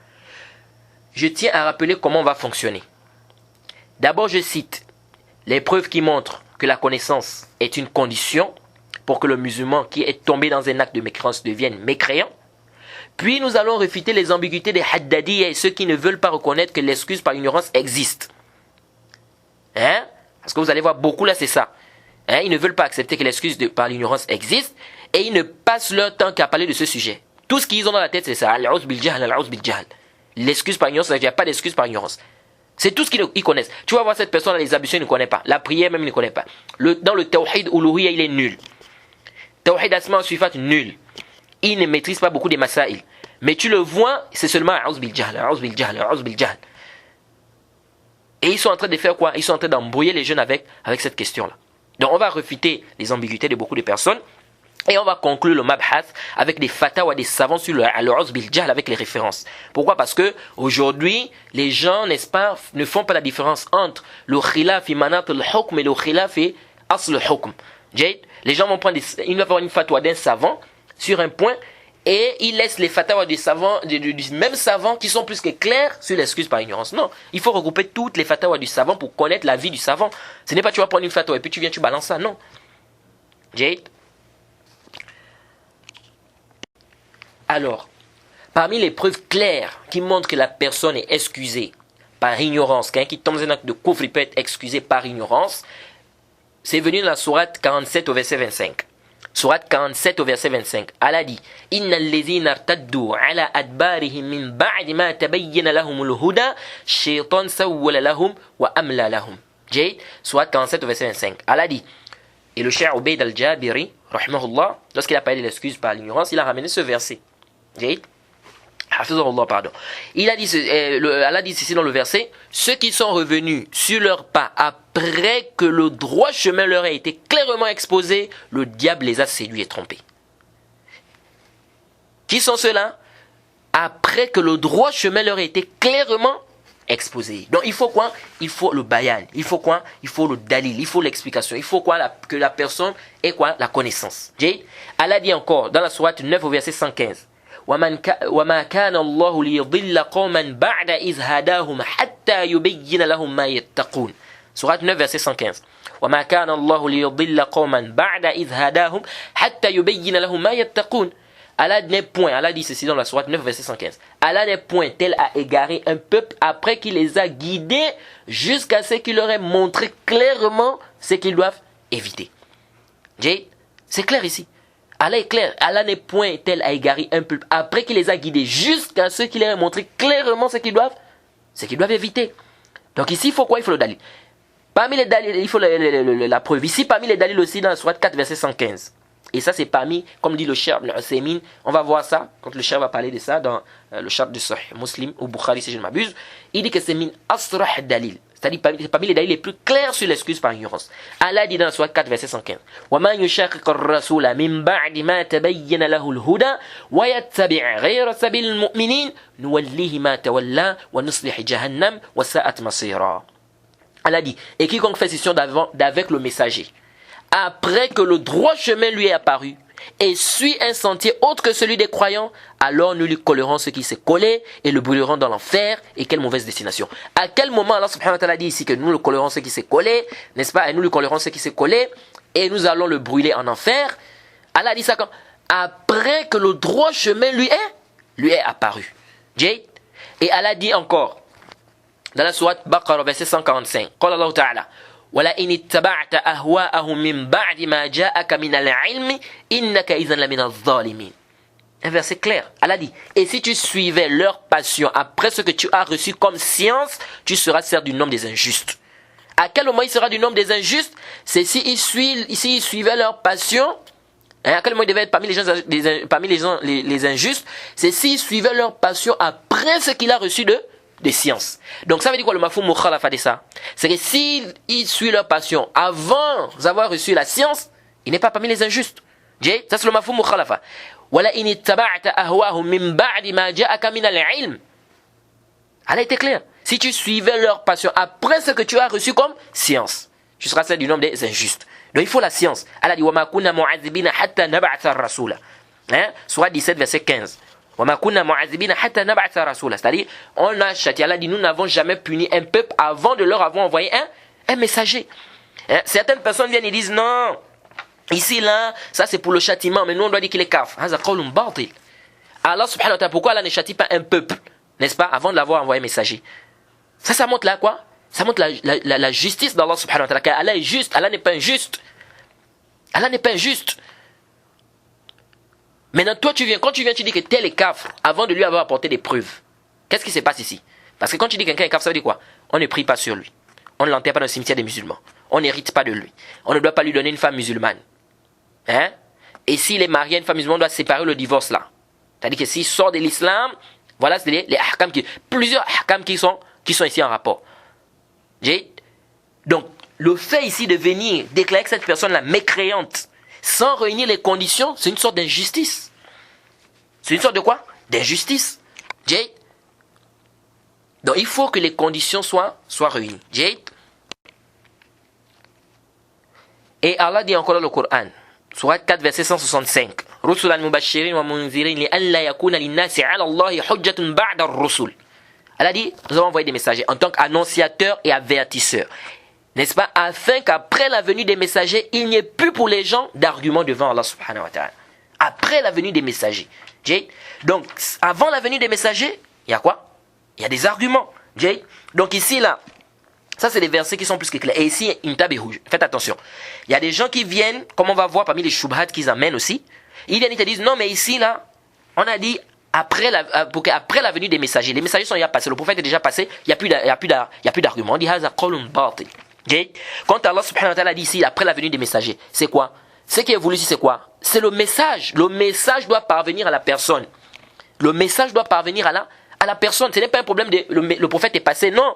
je tiens à rappeler comment on va fonctionner. D'abord, je cite les preuves qui montrent que la connaissance est une condition pour que le musulman qui est tombé dans un acte de mécréance devienne mécréant. Puis nous allons réfuter les ambiguïtés des Haddadi et ceux qui ne veulent pas reconnaître que l'excuse par ignorance existe. Parce que vous allez voir, beaucoup là c'est ça. Ils ne veulent pas accepter que l'excuse par l'ignorance existe et ils ne passent leur temps qu'à parler de ce sujet. Tout ce qu'ils ont dans la tête c'est ça. Al-'Uz bil-Jahl, al-'Uz bil-Jahl. L'excuse par ignorance, il n'y a pas d'excuse par ignorance. C'est tout ce qu'ils connaissent. Tu vas voir cette personne, les ablutions, il ne connaît pas. La prière même, il ne connaît pas. Dans le tawhid uluhiyya, il est nul. Tawhid asma wa sifat, nul. Il ne maîtrise pas beaucoup des masaïl. Mais tu le vois, c'est seulement al-'Uz bil-Jahl, al-'Uz bil-Jahl, al-'Uz bil-Jahl. Et ils sont en train de faire quoi? Ils sont en train d'embrouiller les jeunes avec cette question-là. Donc on va refuter les ambiguïtés de beaucoup de personnes. Et on va conclure le mabhath avec des fatawas, des savants sur al-'Uz bil-Jahl avec les références. Pourquoi? Parce que aujourd'hui, les gens, n'est-ce pas, ne font pas la différence entre le khilaf manat al-hukm et le khilaf et asl al-hukm. Les gens vont prendre ils vont avoir une fatwa d'un savant sur un point et ils laissent les fatawas des savants, du même savant qui sont plus que clairs sur l'excuse par ignorance. Non, il faut regrouper toutes les fatawas du savant pour connaître la vie du savant. Ce n'est pas tu vas prendre une fatwa et puis tu balances ça, non. Alors, parmi les preuves claires qui montrent que la personne est excusée par ignorance, quelqu'un qui tombe dans un acte de kufr, il peut être excusé par ignorance, c'est venu dans la sourate 47 au verset 25. Sourate 47 au verset 25. Allah dit Innal ladhina irtaddu ala adbarihim min ba'di ma tabayyana lahumul huda shaytan sawwala lahum wa amla lahum. Jade, soit 47 au verset 25. Allah dit, et le cher Ubayd al-Jabiri, rahimahullah, lorsqu'il a parlé de l'excuse par l'ignorance, il a ramené ce verset. Jade, hafizahullah, pardon. Il a dit, Allah dit ceci dans le verset, ceux qui sont revenus sur leurs pas après que le droit chemin leur a été clairement exposé, le diable les a séduits et trompés. Qui sont ceux-là? Après que le droit chemin leur a été clairement exposé. Donc il faut quoi? Il faut le bayan. Il faut quoi? Il faut le dalil. Il faut l'explication. Il faut quoi? Que la personne ait quoi? La connaissance. Allah dit encore dans la sourate 9 au verset 115. وَمَا كَانَ اللَّهُ لِيُضِلَّ قَوْمًا بَعْدَ إِذْ هَدَاهُمْ حَتَّى يُبَيِّنَ لَهُمْ مَا يَتَّقُونَ. Sourate 9 verset 115. وَمَا كَانَ اللَّهُ لِيُضِلَّ قَوْمًا بَعْدَ إِذْ هَدَاهُمْ حَتَّى يُبَيِّنَ لَهُمْ مَا يَتَّقُونَ. Allah n'est point, Allah dit ceci dans la sourate 9 verset 115. Allah n'est point tel à égarer un peuple après qu'il les a guidés jusqu'à ce qu'il leur ait montré clairement ce qu'ils doivent éviter. C'est clair ici. Allah est clair. Allah n'est point tel à égarer un peuple après qu'il les a guidés jusqu'à ce qu'il leur ait montré clairement ce qu'ils doivent éviter. Donc ici, il faut quoi? Il faut le dalil. Parmi les dalils, il faut la preuve. Ici, parmi les dalils aussi dans la sourate 4 verset 115. Et ça, c'est parmi, comme dit le Cheikh Ibn Uthaymin, on va voir ça, quand le Cheikh va parler de ça dans le chapitre de Sahih Muslim ou Bukhari, si je ne m'abuse. Il dit que c'est min asrah dalil. C'est-à-dire parmi les dalils les plus clairs sur l'excuse par ignorance. Allah dit dans la sourate 4, verset 115. وَمَنْ يُشَاقِقِ الرَّسُولَ مِنْ بَعْدِ مَا تَبَيَّنَ لَهُ الْهُدَى وَيَتَّبِعْ غَيْرَ سَبِيلِ الْمُؤْمِنِينَ نُوَلِّهِ مَا تَوَلَّى وَنُصْلِحِ جَهَنَّمَ وَسَاءَتْ مَصِيرًا. Allah dit, et quiconque fait scission d'avec le messager, après que le droit chemin lui est apparu, et suit un sentier autre que celui des croyants, alors nous lui collerons ce qui s'est collé et le brûlerons dans l'enfer. Et quelle mauvaise destination. À quel moment Allah subhanahu wa ta'ala dit ici que nous le collerons ce qui s'est collé, n'est-ce pas? Et nous lui collerons ce qui s'est collé et nous allons le brûler en enfer. Allah dit ça quand? Après que le droit chemin lui est apparu. Et Allah dit encore dans la sourate Baqarah verset 145. Qala Allah ta'ala. وَلَئِنِ اتَّبَعْتَ أَهْوَاءَهُمْ مِنْ بَعْدِ مَا جَاءَكَ مِنَ الْعِلْمِ إِنَّكَ إِذًا لَمِنَ الظَّالِمِينَ. Un verset clair. Allah dit, et si tu suivais leur passion après ce que tu as reçu comme science, tu seras certes du nombre des injustes. À quel moment il sera du nombre des injustes? C'est s'ils suivaient leur passion. À quel moment il devait être parmi les injustes? C'est s'ils suivaient leur passion après ce qu'il a reçu des sciences. Donc ça veut dire quoi le mafhum mukhalafa de ça? C'est que s'ils suivent leur passion avant d'avoir reçu la science, il n'est pas parmi les injustes. Ça c'est le mafhum mukhalafa. Wala in ittaba'ta ahwahum min ba'di ma ja'aka min al-'ilm. Elle a été claire. Si tu suivais leur passion après ce que tu as reçu comme science, tu seras celle du nombre des injustes. Donc il faut la science. Elle a dit wa ma kunna mu'adhibina hatta nab'atha ar-rasula. Sourate 17 verset 15. C'est-à-dire, on a châtié. Allah dit, nous n'avons jamais puni un peuple avant de leur avoir envoyé un messager. Certaines personnes viennent et disent, non, ici, là, ça c'est pour le châtiment, mais nous on doit dire qu'il est kaf. Allah subhanahu wa ta'ala, pourquoi Allah ne châtie pas un peuple, n'est-ce pas, avant de l'avoir envoyé un messager? Ça montre là quoi? Ça montre la justice d'Allah subhanahu wa ta'ala, car Allah est juste, Allah n'est pas injuste. Allah n'est pas injuste. Maintenant, toi, quand tu viens, tu dis que tel est kafr, avant de lui avoir apporté des preuves. Qu'est-ce qui se passe ici? Parce que quand tu dis que quelqu'un est kafr, ça veut dire quoi? On ne prie pas sur lui. On ne l'enterre pas dans le cimetière des musulmans. On n'hérite pas de lui. On ne doit pas lui donner une femme musulmane. Et s'il est marié à une femme musulmane, on doit séparer le divorce là. C'est-à-dire que s'il sort de l'islam, voilà, c'est les ahkam plusieurs ahkam qui sont ici en rapport. Donc, le fait ici de venir déclarer que cette personne-là mécréante, sans réunir les conditions, c'est une sorte d'injustice. C'est une sorte de quoi? D'injustice. Donc il faut que les conditions soient réunies. Et Allah dit encore dans le Coran, Sourate 4 verset 165. Rusulan mubashirin wa munzirin li alla yakuna linnasi ala Allahi hujjatun ba'da ar-rusul. Allah dit, nous avons envoyé des messagers en tant qu'annonciateurs et avertisseurs. N'est-ce pas? Afin qu'après la venue des messagers, il n'y ait plus pour les gens d'arguments devant Allah subhanahu wa ta'ala. Après la venue des messagers. Donc, avant la venue des messagers, il y a quoi? Il y a des arguments. Donc ici, là, ça c'est des versets qui sont plus que clairs. Et ici, une table rouge. Faites attention. Il y a des gens qui viennent, comme on va voir parmi les shubhat qu'ils amènent aussi. Ils viennent et te disent, non mais ici, là, on a dit, après la venue des messagers. Les messagers sont déjà passés. Le prophète est déjà passé. Il n'y a plus d'arguments. On dit, haza qawlun batil. Quand Allah subhanahu wa ta'ala dit ici, après la venue des messagers, c'est quoi? Ce qui est voulu ici, c'est quoi? C'est le message. Le message doit parvenir à la personne. Le message doit parvenir à la personne. Ce n'est pas un problème de le prophète est passé. Non.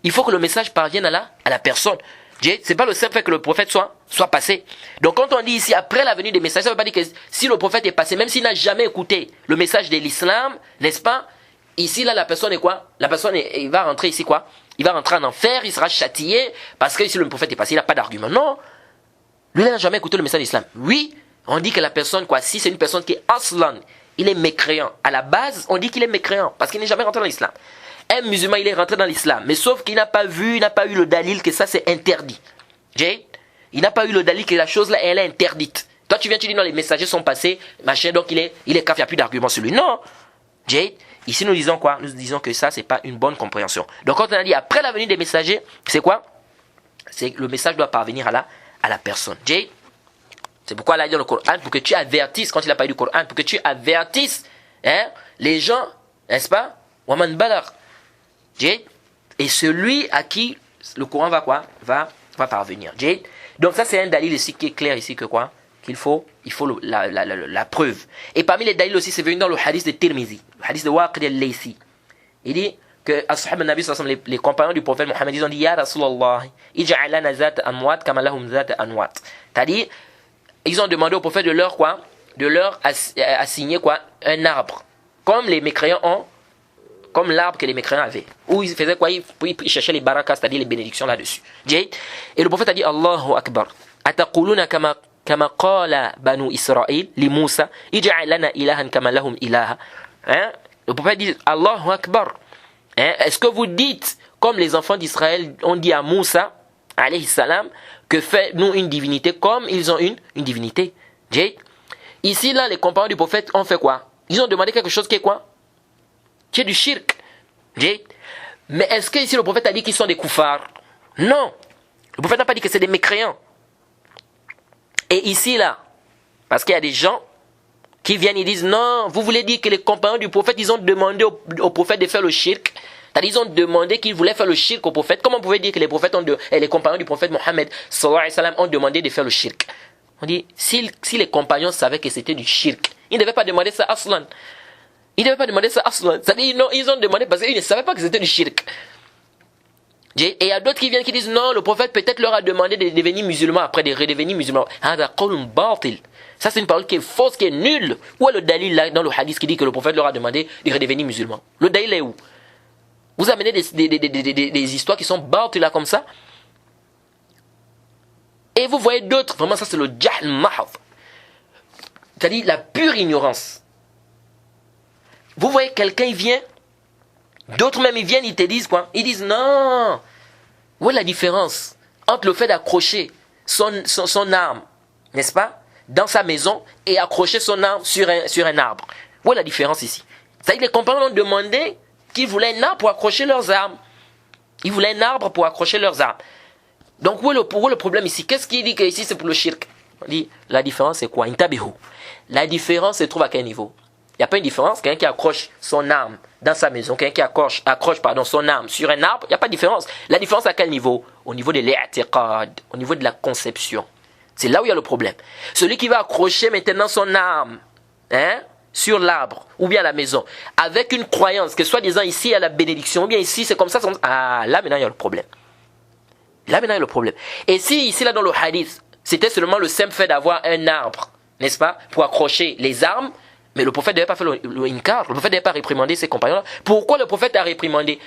Il faut que le message parvienne à la personne. C'est pas le simple fait que le prophète soit passé. Donc quand on dit ici, après la venue des messagers, ça ne veut pas dire que si le prophète est passé, même s'il n'a jamais écouté le message de l'islam, n'est-ce pas? Ici, là, la personne est quoi? La personne, il va rentrer ici quoi? Il va rentrer en enfer, il sera châtié, parce que ici le prophète est passé, il n'a pas d'argument. Non. Lui, il n'a jamais écouté le message de l'islam. Oui, on dit que la personne, quoi, si c'est une personne qui est aslan, il est mécréant. À la base, on dit qu'il est mécréant, parce qu'il n'est jamais rentré dans l'islam. Un musulman, il est rentré dans l'islam, mais sauf qu'il n'a pas vu, il n'a pas eu le dalil que ça c'est interdit. Il n'a pas eu le dalil que la chose là, elle est interdite. Toi, tu dis non, les messagers sont passés, machin, donc il est kafir, il n'y a plus d'argument sur lui. Non. Ici, nous disons quoi? Nous disons que ça, c'est pas une bonne compréhension. Donc, quand on a dit après la venue des messagers, c'est quoi? C'est que le message doit parvenir à la personne. C'est pourquoi Allah dit dans le Coran, pour que tu avertisses, quand il n'a pas eu du Coran, pour que tu avertisses les gens, n'est-ce pas? Waman balar. Et celui à qui le Coran va quoi? Va parvenir. Donc ça, c'est un dalil ici qui est clair ici que quoi? Il faut la preuve. Et parmi les dalils aussi, c'est venu dans le hadith de Tirmizi, le hadith de Waqid al-Laysi. Il dit que ashab al-Nabi sallallahu alayhi wa sallam, les compagnons du prophète Mohammed, ils ont dit Ya Rasulallah, ij'alana zat anwat kama lahum zat anwat. C'est-à-dire, ils ont demandé au prophète de leur quoi? De leur assigner quoi? Un arbre. Comme les mécréants ont, comme l'arbre que les mécréants avaient. Où ils faisaient quoi? Ils cherchaient les barakas, c'est-à-dire les bénédictions là-dessus. Et le prophète a dit Allahu Akbar. Ataquluna kama qala banu Israël li Moussa ij'al lana ilahan kama lahum ilaha. Le prophète dit Allahu Akbar. Est-ce que vous dites comme les enfants d'Israël ont dit à Moussa alayhi salam que fais-nous une divinité comme ils ont une divinité. Ici là les compagnons du prophète ont fait quoi? Ils ont demandé quelque chose qui est quoi? Qui est du shirk. Mais est-ce que ici le prophète a dit qu'ils sont des koufars? Non. Le prophète n'a pas dit que c'est des mécréants. Et ici là, parce qu'il y a des gens qui viennent et disent non, vous voulez dire que les compagnons du prophète, ils ont demandé au prophète de faire le shirk. C'est-à-dire ils ont demandé qu'ils voulaient faire le shirk au prophète. Comment vous pouvez dire que les prophètes les compagnons du prophète Mohammed sallallahu alayhi wa sallam ont demandé de faire le shirk? On dit, si les compagnons savaient que c'était du shirk, ils ne devaient pas demander ça à Aslan. Ils ne devaient pas demander ça à Aslan. C'est-à-dire, non, ils ont demandé parce qu'ils ne savaient pas que c'était du shirk. Et il y a d'autres qui viennent qui disent non, le prophète peut-être leur a demandé de devenir musulmans après de redevenir musulmans. Ça c'est une parole qui est fausse, qui est nulle. Où est le dalil là dans le hadith qui dit que le prophète leur a demandé de redevenir musulmans? Le dalil est où? Vous amenez des histoires qui sont batil là comme ça. Et vous voyez d'autres, vraiment ça c'est le jahl mahd. C'est-à-dire la pure ignorance. Vous voyez quelqu'un il vient, d'autres même ils viennent, ils te disent quoi? Ils disent non. Où est la différence entre le fait d'accrocher son arme, n'est-ce pas, dans sa maison et accrocher son arme sur un arbre? Où est la différence ici? C'est-à-dire que les compagnons ont demandé qu'ils voulaient un arbre pour accrocher leurs armes. Ils voulaient un arbre pour accrocher leurs armes. Donc où est le problème ici? Qu'est-ce qui dit que ici c'est pour le shirk? On dit la différence c'est quoi? Intabihu. La différence se trouve à quel niveau? Il n'y a pas une différence. Quelqu'un qui accroche son arme dans sa maison, quelqu'un qui accroche son arme sur un arbre, il n'y a pas de différence. La différence à quel niveau? Au niveau de l'i'tiqad, au niveau de la conception. C'est là où il y a le problème. Celui qui va accrocher maintenant son arme sur l'arbre ou bien à la maison, avec une croyance que soi-disant ici il y a la bénédiction, ou bien ici c'est comme ça. Ah, là maintenant il y a le problème. Là maintenant il y a le problème. Et si ici là dans le hadith, c'était seulement le simple fait d'avoir un arbre, n'est-ce pas, pour accrocher les armes, mais le prophète ne devait pas faire le inkar, le prophète ne devait pas réprimander ses compagnons. Pourquoi le prophète a réprimandé?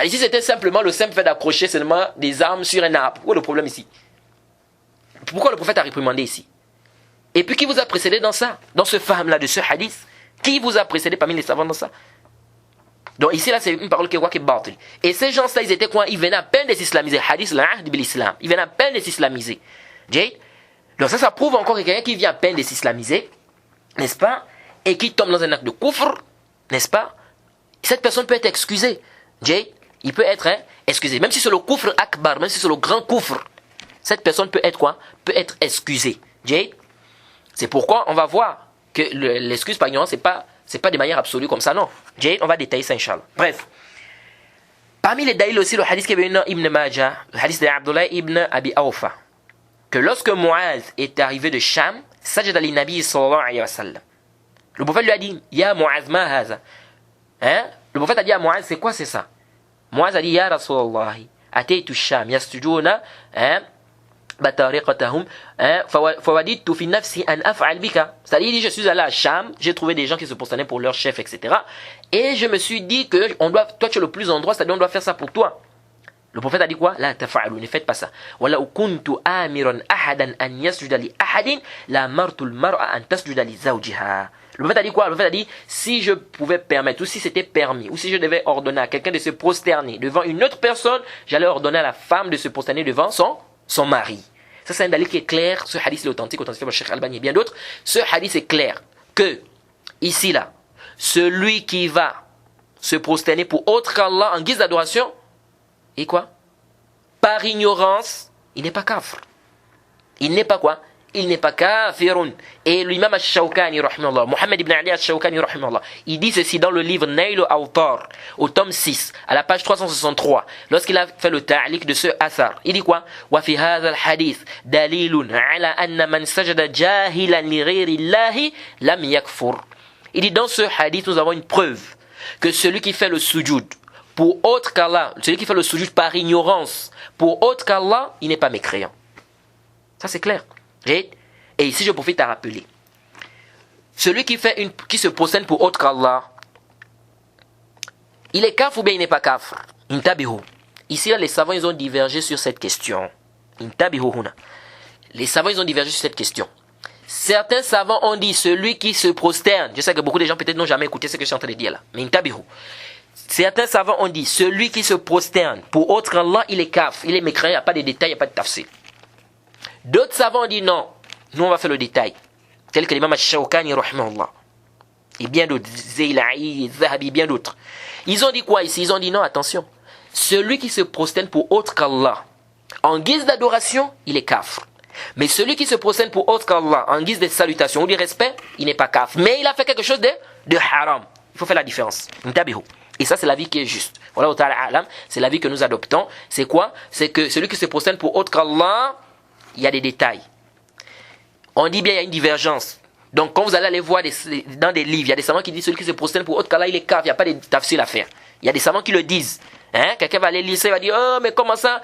Ici c'était simplement le simple fait d'accrocher seulement des armes sur un arbre. Où est le problème ici? Pourquoi le prophète a réprimandé ici? Et puis qui vous a précédé dans ça? Dans ce faham-là de ce hadith? Qui vous a précédé parmi les savants dans ça? Donc ici là c'est une parole qui est batil. Et ces gens-là ils étaient quoi? Ils venaient à peine de s'islamiser. Hadith l'ahd bil islam. Ils venaient à peine de s'islamiser. Donc ça prouve encore que quelqu'un qui vient à peine de s'islamiser, n'est-ce pas, et qui tombe dans un acte de kufr, n'est-ce pas, cette personne peut être excusée. Il peut être excusé. Même si c'est le kufr akbar, même si c'est le grand kufr, cette personne peut être quoi? Peut être excusée. C'est pourquoi on va voir que l'excuse par ignorance c'est pas de manière absolue comme ça, non. On va détailler ça, Inch'Allah. Bref. Parmi les dalils aussi, le hadith qui est venu dans Ibn Majah, le hadith d'Abdullah ibn Abi Awfa, que lorsque Muaz est arrivé de Sham, sajada li Nabi sallallahu alayhi wa sallam. Le prophète lui a dit, Ya Muaz ma haza. Hein? Le prophète a dit à Muaz, c'est quoi c'est ça? Muaz a dit, Ya Rasulallah, ataytu Sham, yasjuduna, hein? Batariqatahum, fawadidtu fi nafsi an af'al bika. C'est-à-dire, je suis allé à Sham, j'ai trouvé des gens qui se prosternaient pour leur chef, etc. Et je me suis dit que toi tu es le plus en droit, c'est-à-dire on doit faire ça pour toi. Le prophète a dit quoi? La tafa'alu, ne faites pas ça. Wala kuntu amiran ahadan an yasjuda li ahadin, la martu al-mar'a an tasjuda li zawjiha. Le prophète a dit quoi? Le prophète a dit, si je pouvais permettre, ou si c'était permis, ou si je devais ordonner à quelqu'un de se prosterner devant une autre personne, j'allais ordonner à la femme de se prosterner devant son mari. Ça, c'est un dalil qui est clair. Ce hadith est authentique par le Cheikh Albani et bien d'autres. Ce hadith est clair que, ici, là, celui qui va se prosterner pour autre qu'Allah en guise d'adoration, et quoi? Par ignorance, il n'est pas kafr. Il n'est pas quoi? Il n'est pas kafirun. Et l'imam al-Shawkani, rahimahullah, Mohammed ibn Ali al-Shawkani, rahimahullah, il dit ceci dans le livre Nail al-Awtar, au tome 6, à la page 363, lorsqu'il a fait le ta'liq de ce athar. Il dit quoi? Wa fi hadha al-hadith dalilun ala anna man sajada jahilan li ghayri Allahi lam yakfur. Il dit dans ce hadith, nous avons une preuve que celui qui fait le sujoud pour autre qu'Allah, celui qui fait le sujoud par ignorance pour autre qu'Allah, il n'est pas mécréant. Ça c'est clair. Et ici je profite à rappeler, celui qui se prosterne pour autre qu'Allah, il est kafr ou bien il n'est pas kafr? Intabihu. Ici là, les savants ils ont divergé sur cette question. Intabihu huna. Les savants ils ont divergé sur cette question. Certains savants ont dit celui qui se prosterne, je sais que beaucoup de gens peut-être n'ont jamais écouté ce que je suis en train de dire là, mais intabihu. Certains savants ont dit celui qui se prosterne pour autre qu'Allah, il est kafr, il est mécréant, il n'y a pas de détails, il n'y a pas de tafsir. D'autres savants ont dit non, nous on va faire le détail, tel que l'imam al-Shawkani rahimahullah et bien d'autres, Zayla'i, Zahabi, bien d'autres. Ils ont dit quoi ici? Ils ont dit non, attention, celui qui se prosterne pour autre qu'Allah en guise d'adoration, il est kafr. Mais celui qui se prosterne pour autre qu'Allah en guise de salutation ou de respect, il n'est pas kafr, mais il a fait quelque chose de haram. Il faut faire la différence. Et ça c'est l'avis qui est juste. Voilà, c'est l'avis que nous adoptons. C'est quoi? C'est que celui qui se prosterne pour autre qu'Allah, il y a des détails. On dit bien il y a une divergence. Donc quand vous allez aller voir dans des livres, il y a des savants qui disent celui qui se prosterne pour autre qu'Allah, il est kafir, il n'y a pas de tafsir à faire. Il y a des savants qui le disent. Hein? Quelqu'un va aller lire ça, il va dire oh mais comment ça?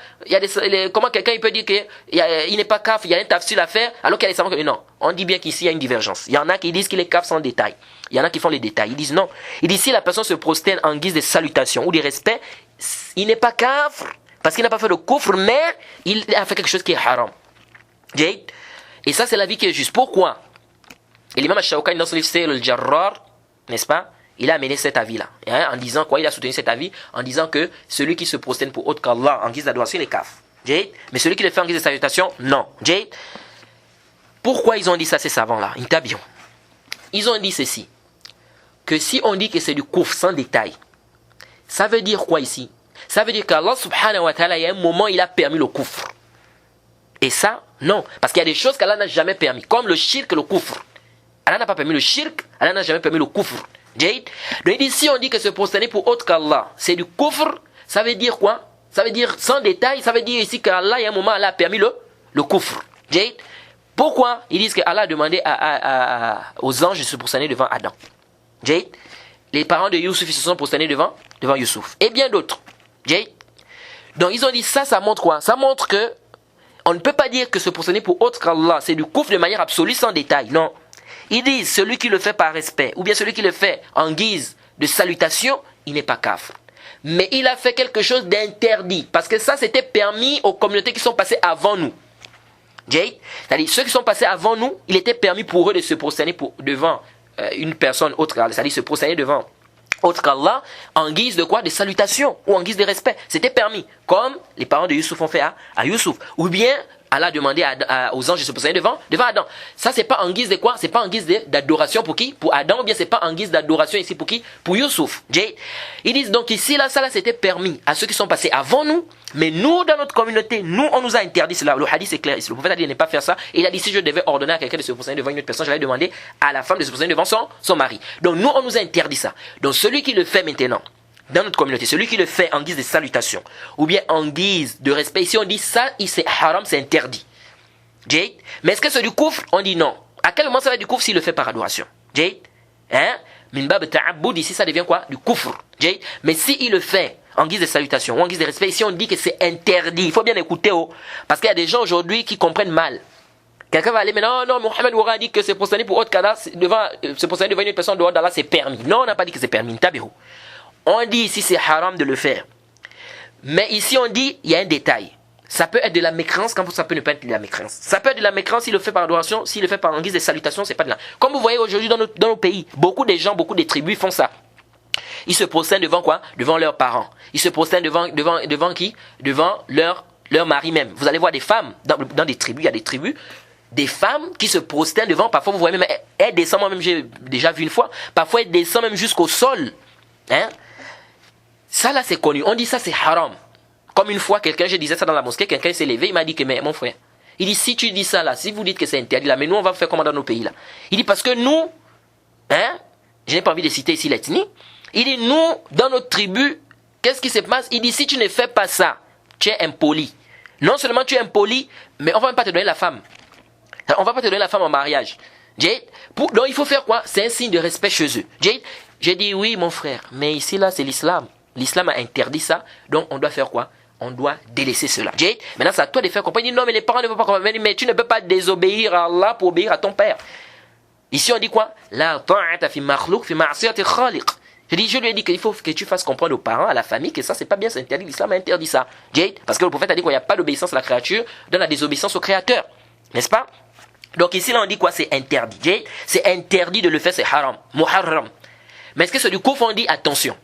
Comment quelqu'un il peut dire qu'il n'est pas kafir, il y a un tafsir à faire, alors qu'il y a des savants qui disent non. On dit bien qu'ici il y a une divergence. Il y en a qui disent qu'il est kafir sans détail. Il y en a qui font les détails. Ils disent non. Ils disent si la personne se prosterne en guise de salutation ou de respect, il n'est pas kafir parce qu'il n'a pas fait le kufr, mais il a fait quelque chose qui est haram. Et ça c'est l'avis qui est juste. Pourquoi? Et l'imam al-Shawkani dans son livre Sayl al-Jarrar, n'est-ce pas, il a amené cet avis là, en disant quoi? Il a soutenu cet avis en disant que celui qui se prosterne pour autre qu'Allah en guise d'adoration il est kafir. Mais celui qui le fait en guise de salutation, non. Pourquoi ils ont dit ça ces savants là? Ils ont dit ceci, que si on dit que c'est du kufr sans détail, ça veut dire quoi ici? Ça veut dire qu'Allah subhanahu wa ta'ala, il y a un moment il a permis le kufr. Et ça, non. Parce qu'il y a des choses qu'Allah n'a jamais permis. Comme le shirk et le kufr. Allah n'a pas permis le shirk, Allah n'a jamais permis le kufr. Donc ici on dit que se prosterner pour autre qu'Allah, c'est du kufr, ça veut dire quoi? Ça veut dire sans détail, ça veut dire ici qu'Allah, il y a un moment, Allah a permis le kufr. Pourquoi? Ils disent qu'Allah a demandé aux anges de se prosterner devant Adam. Les parents de Youssouf, ils se sont prosternés devant Youssouf. Et bien d'autres. Donc ils ont dit ça montre quoi? Ça montre que on ne peut pas dire que se prosterner pour autre qu'Allah, c'est du kufr de manière absolue sans détail. Non. Ils disent celui qui le fait par respect, ou bien celui qui le fait en guise de salutation, il n'est pas kafir. Mais il a fait quelque chose d'interdit. Parce que ça, c'était permis aux communautés qui sont passées avant nous. C'est-à-dire, ceux qui sont passés avant nous, il était permis pour eux de se prosterner devant une personne autre qu'Allah. C'est-à-dire se prosterner devant autre qu'Allah en guise de quoi? De salutation ou en guise de respect. C'était permis. Comme les parents de Youssouf ont fait à Youssouf. Ou bien Allah a demandé aux anges de se prosterner devant Adam. Ça c'est pas en guise de quoi? C'est pas en guise d'adoration pour qui? Pour Adam, ou bien c'est pas en guise d'adoration ici pour qui? Pour Youssouf. Ils disent donc ici là, ça là c'était permis à ceux qui sont passés avant nous, mais nous dans notre communauté, nous on nous a interdit cela. Le hadith est clair ici. Le prophète a dit de ne pas faire ça. Et il a dit si je devais ordonner à quelqu'un de se prosterner devant une autre personne, j'allais demander à la femme de se prosterner devant son mari. Donc nous on nous a interdit ça. Donc celui qui le fait maintenant, dans notre communauté, celui qui le fait en guise de salutation, ou bien en guise de respect, ici on dit ça, c'est haram, c'est interdit. Jade. Mais est-ce que c'est du koufr? On dit non. À quel moment ça va être du koufr s'il le fait par adoration? Jade. Hein? Minbab ta'aboud, ici ça devient quoi? Du koufr. Jade. Mais s'il le fait en guise de salutation ou en guise de respect, ici on dit que c'est interdit. Il faut bien écouter, oh. Parce qu'il y a des gens aujourd'hui qui comprennent mal. Quelqu'un va aller, mais non, Mohamed Ouara a dit que c'est prosterner pour autre qu'Allah, c'est prosterner devant une personne dehors d'Allah, c'est permis. Non, on n'a pas dit que c'est permis. Tabihu. On dit ici c'est haram de le faire. Mais ici on dit, il y a un détail. Ça peut être de la mécréance, quand ça peut ne pas être de la mécréance. Ça peut être de la mécréance s'il le fait par adoration, s'il le fait par en guise de salutation, c'est pas de la. Comme vous voyez aujourd'hui dans nos pays, beaucoup de gens, beaucoup de tribus font ça. Ils se prosternent devant quoi? Devant leurs parents. Ils se prosternent devant qui? Devant leur mari même. Vous allez voir des femmes, dans des tribus, il y a des tribus, des femmes qui se prosternent devant, parfois vous voyez même, elles descendent, moi-même j'ai déjà vu une fois, parfois elles descendent même jusqu'au sol. Hein? Ça là c'est connu, on dit ça c'est haram. Comme une fois, quelqu'un, je disais ça dans la mosquée, quelqu'un s'est levé, il m'a dit que, mais mon frère, il dit, si tu dis ça là, si vous dites que c'est interdit là, mais nous on va faire comment dans nos pays là? Il dit, parce que nous, hein, je n'ai pas envie de citer ici l'ethnie, il dit, nous, dans notre tribu, qu'est-ce qui se passe? Il dit, si tu ne fais pas ça, tu es impoli. Non seulement tu es impoli, mais on va même pas te donner la femme. On va pas te donner la femme en mariage. Donc il faut faire quoi? C'est un signe de respect chez eux. J'ai dit, oui mon frère, mais ici là c'est l'islam. L'islam a interdit ça, donc on doit faire quoi? On doit délaisser cela. Maintenant, c'est à toi de faire comprendre. Il dit non, mais les parents ne peuvent pas comprendre. Mais tu ne peux pas désobéir à Allah pour obéir à ton père. Ici, on dit quoi? La ta'ata fi makhlouq fi ma'siyati khaliq. Je lui ai dit qu'il faut que tu fasses comprendre aux parents, à la famille, que ça, c'est pas bien, c'est interdit. L'islam a interdit ça. Parce que le prophète a dit qu'il n'y a pas d'obéissance à la créature, dans la désobéissance au créateur. N'est-ce pas? Donc ici, là, on dit quoi? C'est interdit. C'est interdit de le faire, c'est haram. Muharram. Mais est-ce que c'est du coup, on dit attention?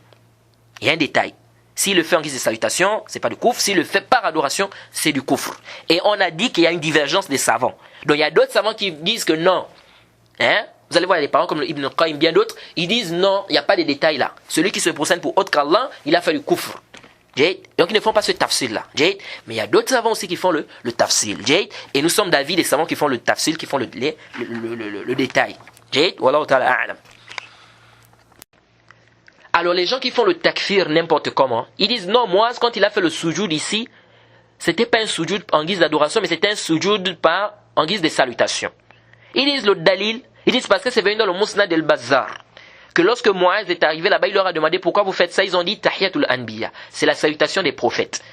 Il y a un détail. S'il le fait en guise de salutation, c'est pas du koufr. S'il le fait par adoration, c'est du koufr. Et on a dit qu'il y a une divergence des savants. Donc il y a d'autres savants qui disent que non. Hein? Vous allez voir, il y a des parents comme Ibn Qayyim, bien d'autres, ils disent non, il n'y a pas de détails là. Celui qui se procède pour autre qu'Allah, il a fait du koufr. Donc ils ne font pas ce tafsil là. Mais il y a d'autres savants aussi qui font le tafsil. Et nous sommes d'avis des savants qui font le tafsil, qui font le détail. Wallahu ta'ala a'lam. Alors les gens qui font le takfir n'importe comment, ils disent non, moi quand il a fait le sujoud ici, c'était pas un sujoud en guise d'adoration, mais c'était un sujoud en guise de salutation. Ils disent le dalil, ils disent parce que c'est venu dans le Musnad al-Bazzar, que lorsque Muaz est arrivé là-bas, il leur a demandé pourquoi vous faites ça, ils ont dit Tahiyatul Anbiya, c'est la salutation des prophètes.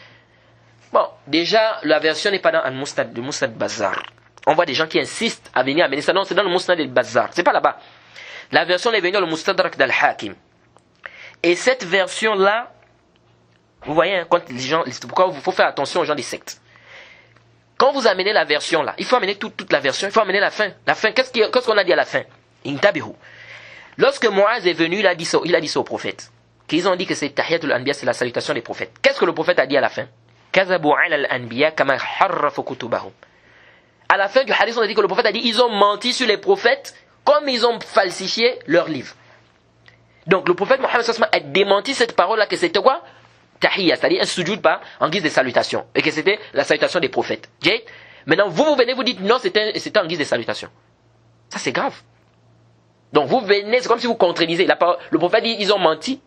Bon, déjà la version n'est pas dans le Musnad al-Bazzar. On voit des gens qui insistent à venir amener ça, non, c'est dans le Musnad al-Bazzar, c'est pas là-bas. La version est venue dans le Mustadrak d'Al-Hakim. Et cette version-là, vous voyez, hein, quand les gens, pourquoi il faut faire attention aux gens des sectes. Quand vous amenez la version-là, il faut amener toute la version, il faut amener la fin. La fin, qu'est-ce qu'on a dit à la fin? Intabihu. Lorsque Muaz est venu, il a dit ça au prophète. Qu'ils ont dit que c'est Tahiyatul Anbiya, c'est la salutation des prophètes. Qu'est-ce que le prophète a dit à la fin? Kazabu ala al-anbiya kama harrafu kutubahum. À la fin du hadith, on a dit que le prophète a dit ils ont menti sur les prophètes comme ils ont falsifié leurs livres. Donc le prophète Mohammed a démenti cette parole-là que c'était quoi? Tahiyya, c'est-à-dire un sujoud en guise de salutation. Et que c'était la salutation des prophètes. Maintenant vous venez vous dites non, c'était en guise de salutation. Ça c'est grave. Donc vous venez, c'est comme si vous contredisez. Le prophète dit ils ont menti.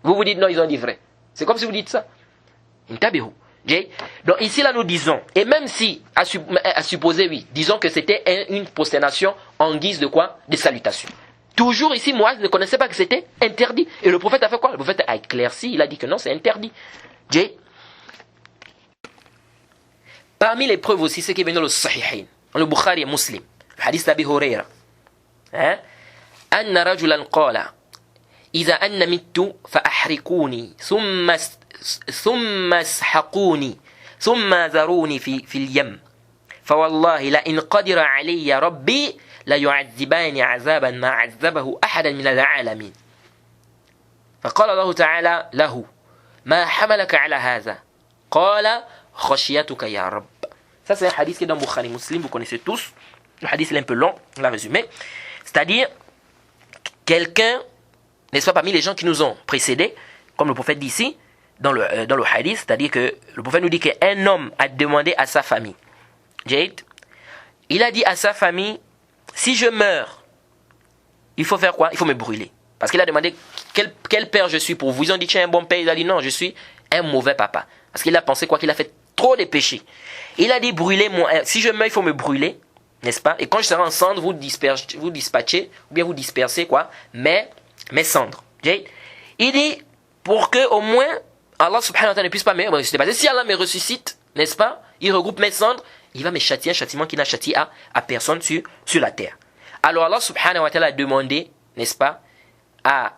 Vous vous dites non, ils ont dit vrai. C'est comme si vous dites ça. Donc ici là nous disons, et même si à supposer oui, disons que c'était une prosternation en guise de quoi? De salutation. Toujours ici, Moaz ne connaissait pas que c'était interdit. Et le prophète a fait quoi? Le prophète a éclairci, il a dit que non, c'est interdit. Parmi les preuves aussi, c'est qui est venu dans le Sahihain, dans le Bukhari et Muslim, le hadith d'Abi Huraira. Anna rajulan qala, إذا أن مت فأحرقوني ثم اسحقوني ثم ذروني في اليم فوالله لئن قدر علي ربي لا يعذبان عذابا ما عذبه أحدا من العالمين فقال الله تعالى له ما حملك على هذا قال خشيتك يا رب. Ça c'est un hadith qui est dans Bukhari Muslim, vous connaissez tous. Le hadith est un peu long, on l'a résumé. C'est-à-dire quelqu'un, n'est-ce pas, parmi les gens qui nous ont précédés, comme le prophète dit ici dans le hadith, c'est-à-dire que le prophète nous dit qu'un homme a demandé à sa famille, il a dit à sa famille, si je meurs, il faut faire quoi? Il faut me brûler. Parce qu'il a demandé quel père je suis pour vous? Ils ont dit, tu es un bon père. Il a dit, non, je suis un mauvais papa. Parce qu'il a pensé quoi? Qu'il a fait trop de péchés. Il a dit, si je meurs, il faut me brûler, n'est-ce pas? Et quand je serai en cendre, vous dispatchez, ou bien vous dispersez quoi? Mes cendres. Il dit, pour que au moins, Allah subhanahu wa ta'ala ne puisse pas me ressusciter. Si Allah me ressuscite, n'est-ce pas? Il regroupe mes cendres, il va me châtier un châtiment qui n'a châtié à personne sur la terre. Alors Allah subhanahu wa ta'ala a demandé, n'est-ce pas, à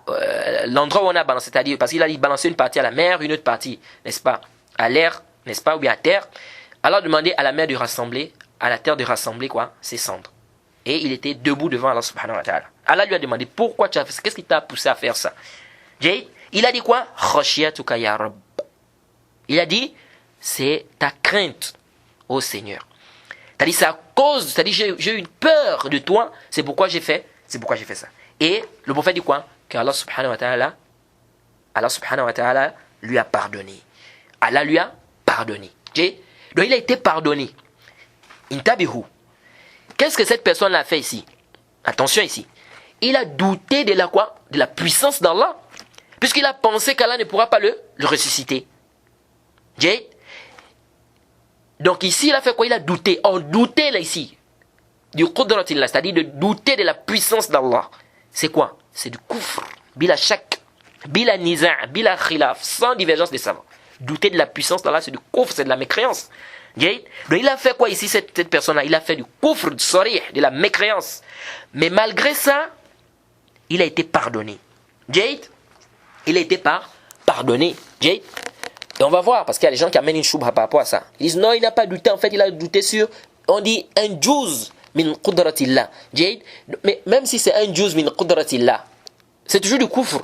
l'endroit où on a balancé, c'est-à-dire parce qu'il a dit balancer une partie à la mer, une autre partie, n'est-ce pas, à l'air, n'est-ce pas, ou bien à terre. Allah a demandé à la mer de rassembler, à la terre de rassembler quoi, ses cendres. Et il était debout devant Allah subhanahu wa ta'ala. Allah lui a demandé pourquoi tu as fait ça, qu'est-ce qui t'a poussé à faire ça? Il a dit quoi? Khashiyatuka ya Rabb. Il a dit c'est ta crainte, ô Seigneur. C'est-à-dire c'est à cause, c'est-à-dire j'ai eu une peur de toi, c'est pourquoi j'ai fait ça. Et le prophète dit quoi? Que Allah subhanahu wa ta'ala lui a pardonné. Allah lui a pardonné. Donc il a été pardonné. Intabihu. Qu'est-ce que cette personne a fait ici? Attention ici. Il a douté de la quoi? De la puissance d'Allah. Puisqu'il a pensé qu'Allah ne pourra pas le ressusciter. Donc ici, il a fait quoi? Il a douté. On doutait là ici. Du qudratillah, c'est-à-dire de douter de la puissance d'Allah. C'est quoi? C'est du kufr. Bila shak. Bila niza'. Bila khilaf. Sans divergence des savants. Douter de la puissance d'Allah, c'est du kufr, c'est de la mécréance. Donc il a fait quoi ici, cette personne-là? Il a fait du kufr, du sarih, de la mécréance. Mais malgré ça, il a été pardonné. Il a été pardonné. Et on va voir, parce qu'il y a des gens qui amènent une choubha par rapport à ça. Ils disent non, il n'a pas douté. En fait, il a douté sur, on dit, un juz min qudratillah. Mais même si c'est un juz min qudratillah, c'est toujours du kufr.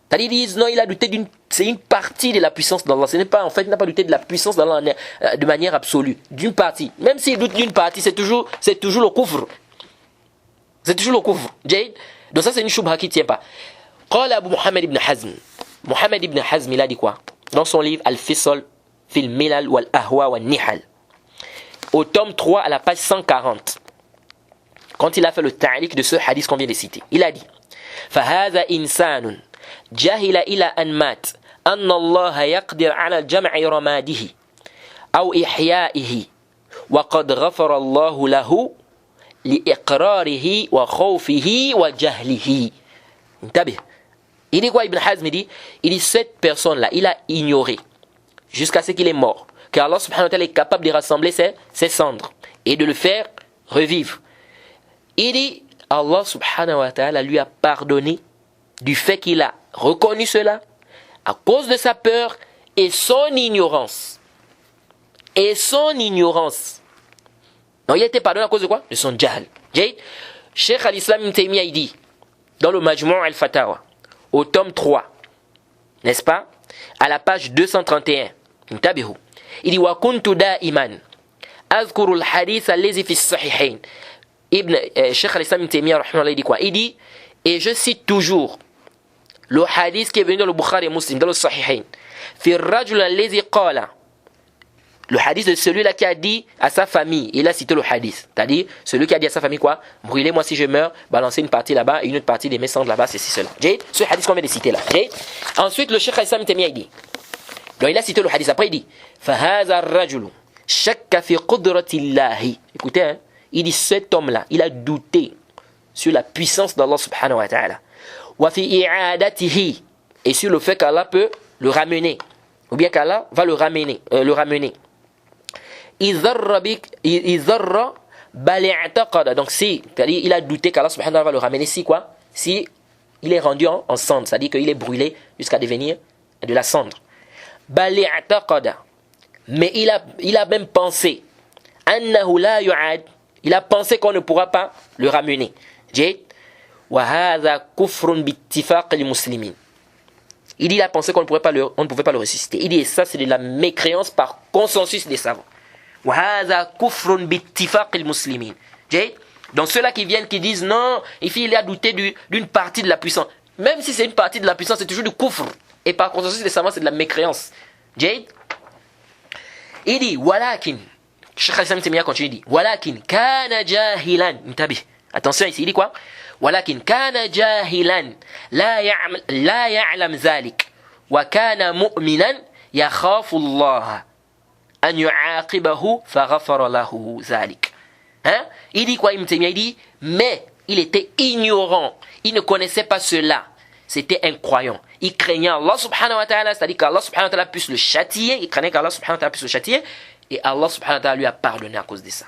C'est-à-dire, ils disent non, il a douté c'est une partie de la puissance d'Allah. Ce n'est pas, en fait, il n'a pas douté de la puissance d'Allah de manière absolue. D'une partie. Même s'il doute d'une partie, c'est toujours le kufr. C'est toujours le kufr. Donc ça, c'est une choubha qui ne tient pas. قال أبو محمد بن حزم محمد بن حزم il a dit quoi dans son livre Al-Fisal fil Milal wal Ahwa wal Nihal au tome 3 à la page 140 quand il a fait le ta'liq de ce hadith qu'on vient de citer il a dit فهذا إنسان جهل إلى أن مات أن الله يقدر على جمع رماده أو إحيائه وقد غفر الله له لإقراره وخوفه وجهله انتبه. Il dit quoi Ibn Hazm? Il dit cette personne-là, il a ignoré jusqu'à ce qu'il est mort que Allah subhanahu wa ta'ala est capable de rassembler ses cendres et de le faire revivre. Il dit Allah subhanahu wa ta'ala lui a pardonné du fait qu'il a reconnu cela à cause de sa peur et son ignorance. Donc il a été pardonné à cause de quoi? De son jahl. Cheikh al-Islam Ibn Taymiyyah il dit dans le Majmu' al-Fatawa au tome 3, n'est-ce pas, à la page 231, il dit wa kuntu da'iman azkuru al-hadith allazi fi as-sahihayn. Cheikh al-Islam Ibn Taymiyyah rahimahullah il dit quoi? Il dit et je cite toujours le hadith qui est venu dans le Bukhari et Muslim dans le Sahihayn fi ar-rajul allazi qala. Le hadith de celui-là qui a dit à sa famille, il a cité le hadith, c'est-à-dire celui qui a dit à sa famille quoi? Brûlez-moi si je meurs, balancez une partie là-bas et une autre partie de mes cendres là-bas, c'est cela. Ce hadith qu'on vient de citer là. Ensuite, le Cheikh Al-Islam Taymiyyah il dit, donc il a cité le hadith, après il dit, فَهَذَا الرَّجُلُ شَكَّ فِي قُدْرَةِ اللَّهِ. Écoutez, hein, il dit cet homme-là, il a douté sur la puissance d'Allah subhanahu wa ta'ala. وَفِي إِعَادَتِهِ et sur le fait qu'Allah peut le ramener, ou bien qu'Allah va le ramener. Donc si, c'est-à-dire il a douté qu'Allah subhanahu wa ta'ala va le ramener si quoi? Si il est rendu en cendre, c'est-à-dire qu'il est brûlé jusqu'à devenir de la cendre. Mais il a même pensé annahu la yu'ad, il a pensé qu'on ne pourra pas le ramener. Wa hadha kufrun bittifaq al-muslimin. Il dit il a pensé qu'on ne pouvait pas le ressusciter. Il dit et ça c'est de la mécréance par consensus des savants. وهذا كفر باتفاق المسلمين. Donc ceux-là qui viennent qui disent non, il a douté d'une partie de la puissance. Même si c'est une partie de la puissance, c'est toujours du kufr. Et par consensus des savants, c'est de la mécréance. Il dit walakin, Cheikh Al-Islam Taymiyyah continue, il dit walakin kana jahilan. Attention ici, il dit quoi? ولكن كان جاهلا لا يعلم ذلك وكان مؤمنا يخاف الله أن يعاقبه فغفر له ذلك. Hein? Il dit quoi? Il dit, mais il était ignorant, il ne connaissait pas cela, c'était incroyant, il craignait Allah subhanahu wa ta'ala, c'est-à-dire qu'Allah subhanahu wa ta'ala puisse le châtier, il craignait qu'Allah subhanahu wa ta'ala puisse le châtier, et Allah subhanahu wa ta'ala lui a pardonné à cause de ça.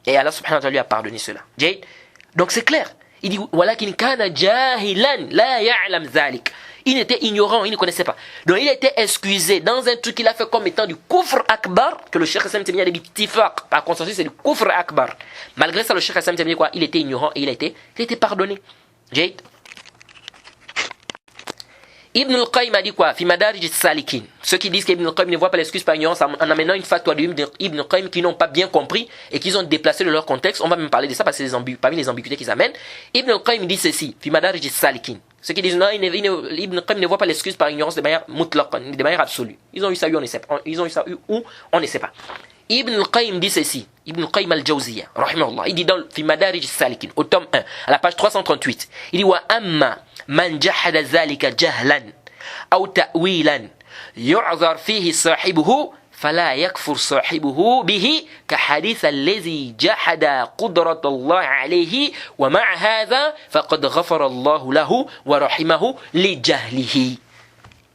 Et Allah subhanahu wa ta'ala lui a pardonné cela. Donc c'est clair. Il dit walakin kana jahilan la ya'lam dhalik. Il était ignorant, il ne connaissait pas. Donc il était excusé dans un truc qu'il a fait comme étant du kufr akbar, que le Cheikh Hassan Temia a dit tifaq, par consensus c'est du kufr akbar. Malgré ça le Cheikh Hassan Temia quoi, il était ignorant et il a été pardonné. Ibn al-Qayyim a dit quoi? Fi Madarij as-Salikin. Ceux qui disent qu'Ibn al-Qayyim ne voit pas l'excuse par ignorance en amenant une fatwa d'Ibn al-Qayyim qui n'ont pas bien compris et qu'ils ont déplacé de leur contexte. On va même parler de ça parce que c'est parmi les ambiguïtés qu'ils amènent. Ibn al-Qayyim dit ceci. Fi Madarij as-Salikin. Ceux qui disent non, Ibn al-Qayyim ne voit pas l'excuse par ignorance de manière mutlaqan, de manière absolue. Ils ont eu ça où on ne sait pas. Ils ont eu ça où on ne sait pas. Ibn al-Qayyim dit ceci. Ibn al-Qayyim al-Jawziyya, rahimahullah. Il dit dans Fi Madarij as-Salikin, au tome 1, à la page 338. Il dit wa amma man jahada zalika jahlan أو تأويلا يعذر فيه صاحبه فلا يكفر صاحبه به كحديث الذي جحد قدرة الله عليه ومع هذا فقد غفر الله له ورحمه لجهله.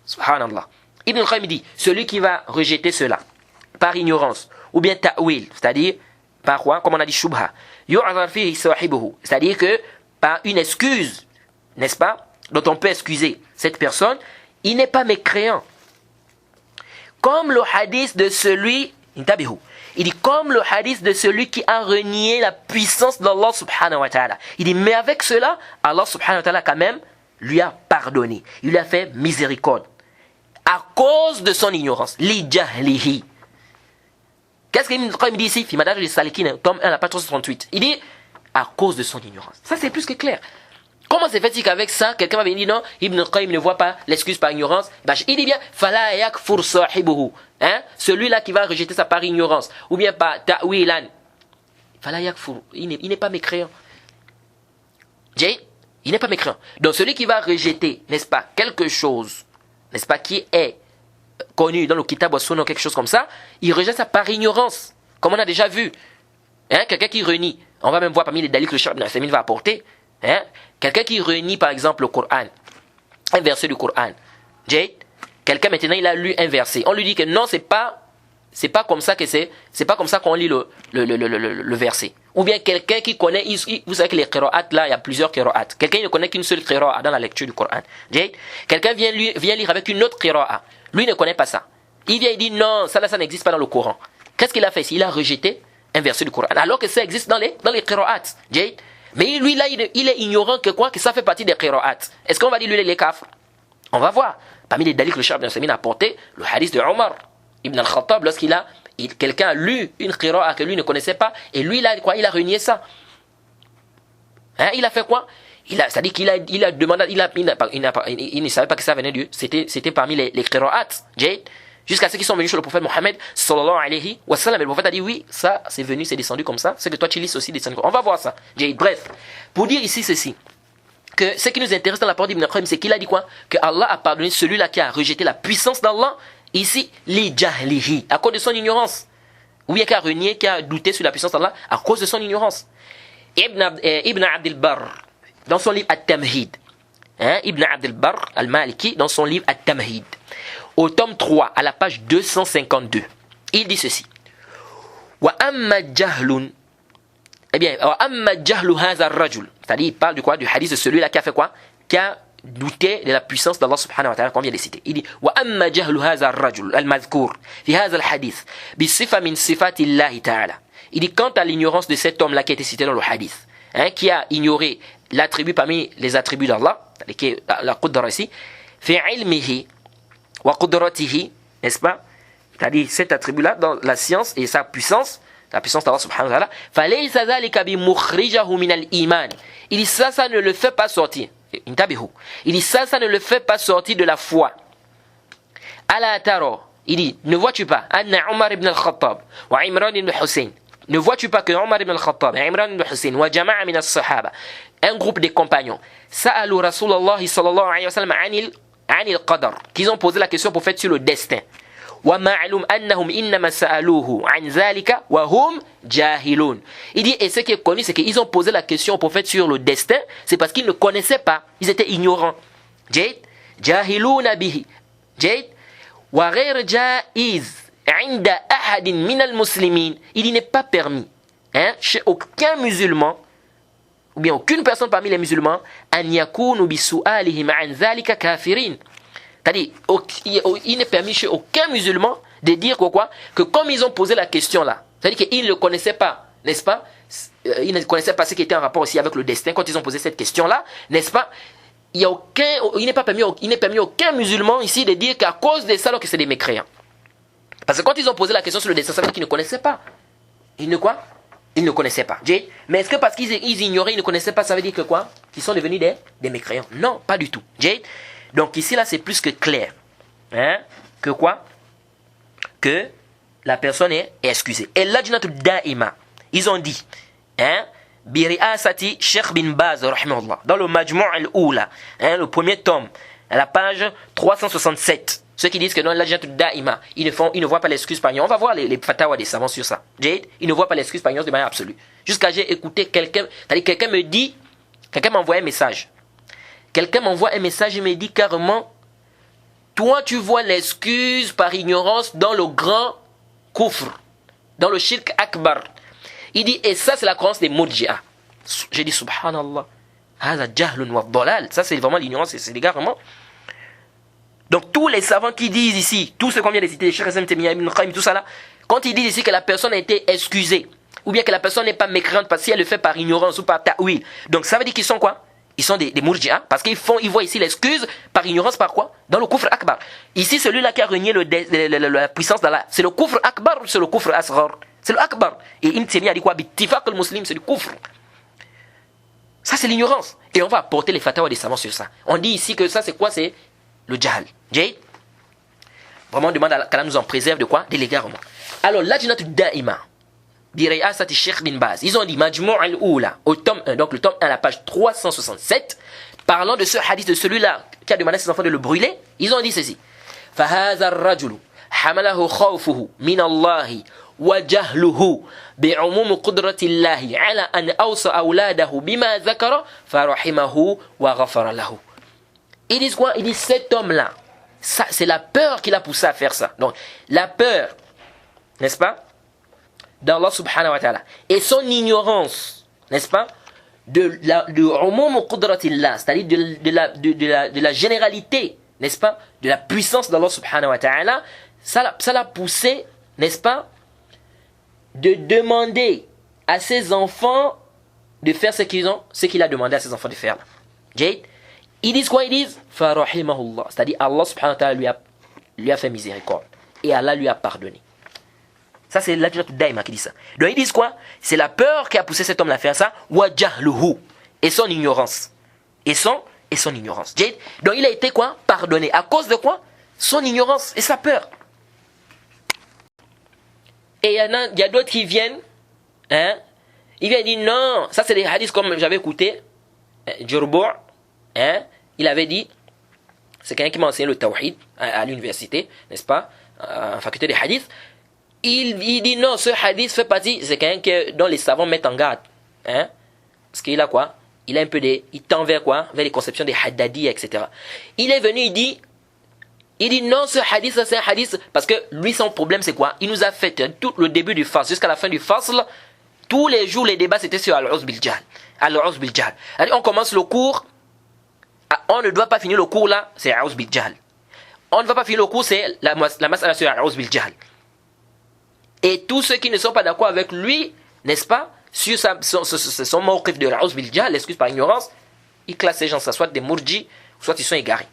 Subhanallah. Ibn al-Qayyim dit, celui qui va rejeter cela par ignorance ou bien ta'wil, c'est-à-dire par quoi? Comme on a dit shubha, yu'adhar fihi sahibuhu, c'est-à-dire que par une excuse, n'est-ce pas, dont on peut excuser cette personne, il n'est pas mécréant. Comme le hadith de celui, il dit comme le hadith de celui qui a renié la puissance d'Allah subhanahu wa ta'ala. Il dit mais avec cela, Allah subhanahu wa ta'ala quand même lui a pardonné. Il lui a fait miséricorde. À cause de son ignorance. Li jahlihi. Qu'est-ce qu'il dit ici? Fi Madarij as-Salikin, tome 1, la page 338. Il dit à cause de son ignorance. Ça c'est plus que clair. Comment c'est fait qu'avec ça, quelqu'un va venir dire non, Ibn al-Qayyim ne voit pas l'excuse par ignorance. Il dit bien, fala yakfur sahibuhu. Celui-là qui va rejeter ça par ignorance, ou bien par ta'wilan. Fala yakfur. Il n'est pas mécréant. Il n'est pas mécréant. Donc celui qui va rejeter, n'est-ce pas, quelque chose, n'est-ce pas, qui est connu dans le Kitab wa Sunna, quelque chose comme ça, il rejette ça par ignorance. Comme on a déjà vu. Quelqu'un qui renie. On va même voir parmi les dalils que le Cheikh Ibn Uthaymin va apporter. Quelqu'un qui renie par exemple le Coran, un verset du Coran. Quelqu'un maintenant il a lu un verset. On lui dit que non, c'est pas comme ça que c'est pas comme ça qu'on lit le verset. Ou bien quelqu'un qui connaît, vous savez que les qira'at là, il y a plusieurs qira'at. Quelqu'un ne connaît qu'une seule qira'a dans la lecture du Coran. Quelqu'un vient lire avec une autre qira'a. Lui ne connaît pas ça. Il vient et dit non, ça n'existe pas dans le Coran. Qu'est-ce qu'il a fait? Il a rejeté un verset du Coran alors que ça existe dans les qira'at. Mais lui là, il est ignorant que quoi? Que ça fait partie des qira'at. Est-ce qu'on va dire lui les kafr? On va voir. Parmi les dalils que le Cheikh Ibn Uthaymin a apporté, le hadith de Omar Ibn al-Khattab, quelqu'un a lu une qira'a que lui ne connaissait pas, et lui là, quoi? Il a renié ça. Il a fait quoi? C'est-à-dire qu'il a demandé, il ne savait pas que ça venait de Dieu. C'était parmi les qira'at. Jusqu'à ceux qui sont venus sur le prophète Mohammed sallallahu alayhi wa sallam, et le prophète a dit oui, ça c'est venu, c'est descendu comme ça, ce que toi tu lis aussi descendu comme ça. On va voir ça. Bref, pour dire ici ceci, que ce qui nous intéresse dans la parole d'Ibn al-Qayyim, c'est qu'il a dit quoi? Que Allah a pardonné celui-là qui a rejeté la puissance d'Allah, ici, li jahlihi, à cause de son ignorance. Ou bien qui a renié, qui a douté sur la puissance d'Allah, à cause de son ignorance. Ibn Abd al-Barr, dans son livre At-Tamhid, Ibn Abd al-Barr al-Maliki, dans son livre At-Tamhid, au tome 3, à la page 252, il dit ceci. Wa amma jahlun. Eh bien, wa amma jahlu hadha ar-rajul. C'est-à-dire, il parle du quoi? Du hadith de celui-là qui a fait quoi? Qui a douté de la puissance d'Allah subhanahu wa ta'ala, qu'on vient de citer. Il dit, wa amma jahlu hadha ar-rajul al-madhkur fi hadha al-hadith bi sifa min sifati Allah ta'ala. Il dit, quant à l'ignorance de cet homme-là qui a été cité dans le hadith, qui a ignoré l'attribut parmi les attributs d'Allah, qui est la qudra ici, fi ilmihi wa qudratihi, n'est-ce pas? C'est-à-dire cet attribut-là dans la science et sa puissance, la puissance d'Allah subhanahu wa ta'ala, falaysa dhalika bi mukhrijahu min al-iman. Il dit ça ne le fait pas sortir. Il dit ça ne le fait pas sortir de la foi. Ala taro. Il dit, ne vois-tu pas, anna Omar ibn al-Khattab wa Imran ibn Hussein, ne vois-tu pas que Omar ibn al-Khattab, Imran ibn Hussein, wa jama'a min as-sahaba, un groupe des compagnons, sa'alu Rasulallah sallallahu alayhi wa sallam anil qadar, qu'ils ont posé la question au prophète sur le destin. Wa ma'lum annahum innama sa'aluhu an zalika wa hum jahilun. Il dit, et ce qui est connu, c'est qu'ils ont posé la question au prophète sur le destin, c'est parce qu'ils ne connaissaient pas, ils étaient ignorants. Jayid, jahiluna bihi. Jayid, wa ghayr jaiz. Il n'est pas permis chez aucun musulman ou bien aucune personne parmi les musulmans c'est-à-dire il n'est permis chez aucun musulman de dire quoi que comme ils ont posé la question là, c'est-à-dire qu'ils ne connaissaient pas, n'est-ce pas, ils ne connaissaient pas ce qui était en rapport aussi avec le destin quand ils ont posé cette question là, n'est-ce pas, il n'est permis aucun musulman ici de dire qu'à cause de ça alors que c'est des mécréants. Parce que quand ils ont posé la question sur le destin, ça veut dire qu'ils ne connaissaient pas. Ils ne connaissaient pas. Mais est-ce que parce qu'ils ignoraient, ils ne connaissaient pas, ça veut dire que quoi? Qu'ils sont devenus des mécréants? Non, pas du tout. Donc ici, là, c'est plus que clair. Que quoi? Que la personne est excusée. Et l'ajnatu da'ima, ils ont dit, Biri'asati Sheikh bin Baz, rahimahullah, dans le Majmu' al-Oula, le premier tome, à la page 367. Ceux qui disent que dans l'ajnatu da'ima, ils ne voient pas l'excuse par ignorance. On va voir les fatawa des savants sur ça. Ils ne voient pas l'excuse par ignorance de manière absolue. Jusqu'à j'ai écouté quelqu'un, c'est-à-dire quelqu'un me dit, quelqu'un m'envoie un message. Quelqu'un m'envoie un message et me dit carrément, toi tu vois l'excuse par ignorance dans le grand kufr, dans le shirk akbar. Il dit, et ça c'est la croyance des murji'a. J'ai dit, subhanallah, hadha jahlun wa dhalal. Ça c'est vraiment l'ignorance, c'est des gars vraiment. Donc tous les savants qui disent ici, tous ceux qu'on vient de citer, Cheikh Hassan Temia, Ibn Qayyim, tout ça là, quand ils disent ici que la personne a été excusée, ou bien que la personne n'est pas mécréante parce qu'elle le fait par ignorance ou par ta'wil, donc ça veut dire qu'ils sont quoi? Ils sont des murji'a, parce qu'ils voient ici l'excuse par ignorance, par quoi? Dans le kufr akbar. Ici, celui-là qui a renié la puissance d'Allah, c'est le kufr akbar ou c'est le kufr asghar? C'est le akbar. Et Ibn Taymiyyah a dit quoi? Bittifaq al-muslim, c'est du kufr. Ça c'est l'ignorance. Et on va apporter les fatwas des savants sur ça. On dit ici que ça c'est quoi? C'est le jahl. Vraiment, on demande qu'Allah nous en préserve de quoi? De l'égarement. Alors, l'ajnatu da'ima, Biri'asati Sheikh bin Baz, ils ont dit Majmu' al-Oula, au tome 1, donc le tome 1, à la page 367, parlant de ce hadith, de celui-là qui a demandé à ses enfants de le brûler, ils ont dit ceci. فَهَذَا الرَّجُلُ حَمَلَهُ خَوْفُهُ مِنَ اللَّهِ وَجَهْلُهُ بِعُمُومِ قُدْرَةِ اللَّهِ عَلَى أَنْ أَوْصَى أَوْلَادَهُ بِمَا ذَكَرَ فَرَحِمَهُ وَغَفَرَ لَهُ. Ils disent quoi? Ils disent cet homme-là, c'est la peur qui l'a poussé à faire ça. Donc, la peur, n'est-ce pas, d'Allah subhanahu wa ta'ala, et son ignorance, n'est-ce pas, de umum qudratillah, c'est-à-dire de la généralité, n'est-ce pas, de la puissance d'Allah subhanahu wa ta'ala, ça l'a poussé, n'est-ce pas, de demander à ses enfants de faire ce qu'il a demandé à ses enfants de faire. Ils disent quoi? Ils disent farahimahullah, c'est-à-dire Allah subhanahu wa ta'ala lui a fait miséricorde et Allah lui a pardonné. Ça c'est l'ajnatu da'ima qui dit ça. Donc ils disent quoi? C'est la peur qui a poussé cet homme à faire ça, wa jahluhu, et son ignorance. Et son ignorance. Donc il a été quoi? Pardonné. À cause de quoi? Son ignorance et sa peur. Et il y a d'autres qui viennent, ils viennent dire non, ça c'est des hadiths comme j'avais écouté, Djurbu', il avait dit, c'est quelqu'un qui m'a enseigné le tawhid à l'université, n'est-ce pas, en faculté de hadith. Il dit non, ce hadith fait partie, c'est quelqu'un dont les savants mettent en garde, parce qu'il a quoi, il a un peu il tend vers quoi, vers les conceptions des haddadis, etc. Il est venu, il dit non, ce hadith, ça c'est un hadith, parce que lui son problème c'est quoi, il nous a fait tout le début du fasl jusqu'à la fin du fasl, tous les jours les débats c'était sur al-uz bil jahl. Al-uz bil jahl. On commence le cours, on ne doit pas finir le cours là, c'est al-uz bil jahl. On ne va pas finir le cours, c'est la mas'ala sur al-uz bil jahl. Et tous ceux qui ne sont pas d'accord avec lui, n'est-ce pas, sur son mawqif de al-uz bil jahl, l'excuse par ignorance, il classe ces gens, ça soit des murji, soit ils sont égarés.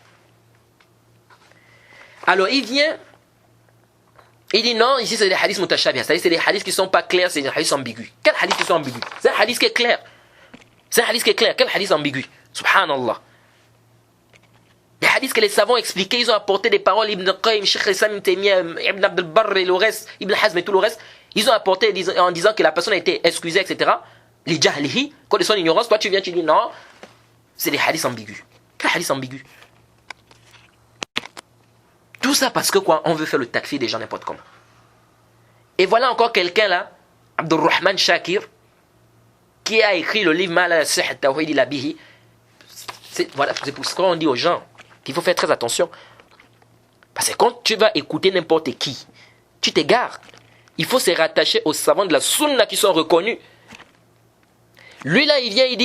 Alors il vient, il dit non, ici c'est des hadiths mutashabih, c'est-à-dire c'est des hadiths qui ne sont pas clairs, c'est des hadiths ambigus. Quel hadith qui sont ambigus? C'est un hadith qui est clair. C'est un hadith qui est clair. Quel hadith ambigu? Subhanallah. Les hadiths que les savants expliquaient, ils ont apporté des paroles, Ibn Qayyim, Sheikh Islam Ibn Taymiyyah, Ibn Abdel Barr et le reste, Ibn Hazm et tout le reste. Ils ont apporté en disant que la personne a été excusée, etc. Les jahlihi, quand de son ignorance, toi tu viens, tu dis non, c'est des hadiths ambigus. Quel hadith ambigu? Tout ça parce que quoi? On veut faire le takfir des gens n'importe comment. Et voilà encore quelqu'un là, Abdurrahman Shakir, qui a écrit le livre Mala Sih Tawhid Labihi. Voilà, c'est pour ça qu'on dit aux gens qu'il faut faire très attention. Parce que quand tu vas écouter n'importe qui, tu t'égares. Il faut se rattacher aux savants de la sunna qui sont reconnus. Lui là, il vient, il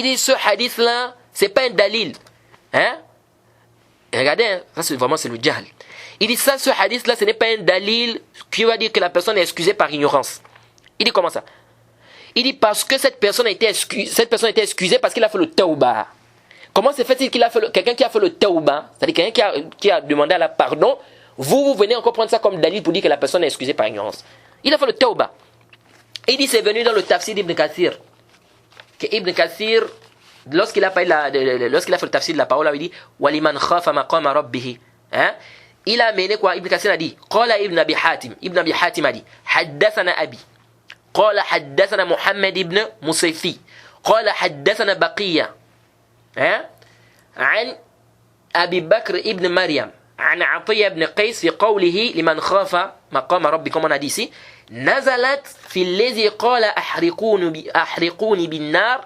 dit ce hadith là, c'est pas un dalil. Hein? Et regardez, hein, ça c'est vraiment le jahl. Il dit ça, ce hadith là, ce n'est pas un dalil qui va dire que la personne est excusée par ignorance. Il dit comment ça? Il dit parce que cette personne a été excusée parce qu'il a fait le tawbah. Comment se fait-il qu'il a fait quelqu'un qui a fait le tawbah, c'est-à-dire quelqu'un qui a demandé à la pardon, vous venez encore prendre ça comme dalil pour dire que la personne est excusée par ignorance. Il a fait le tawbah. Il dit c'est venu dans le tafsir d'Ibn Kathir. Que Ibn Kathir, lorsqu'il a fait le tafsir de la parole, il dit Waliman khafa maqama rabbih. Hein? Il a amené quoi? Ibn Kathir a dit Qala Ibn Abi Hatim. Ibn Abi Hatim a dit Haddathana Abi. Qala haddathana Muhammad ibn Musayfi. Qala haddathana Baqiya. Hein? عن أبي بكر ابن مريم عن عطية بن قيس في قوله لمن خاف مقام ربكم on a dit ici نزلت في الذي قال أحرقوني بالنار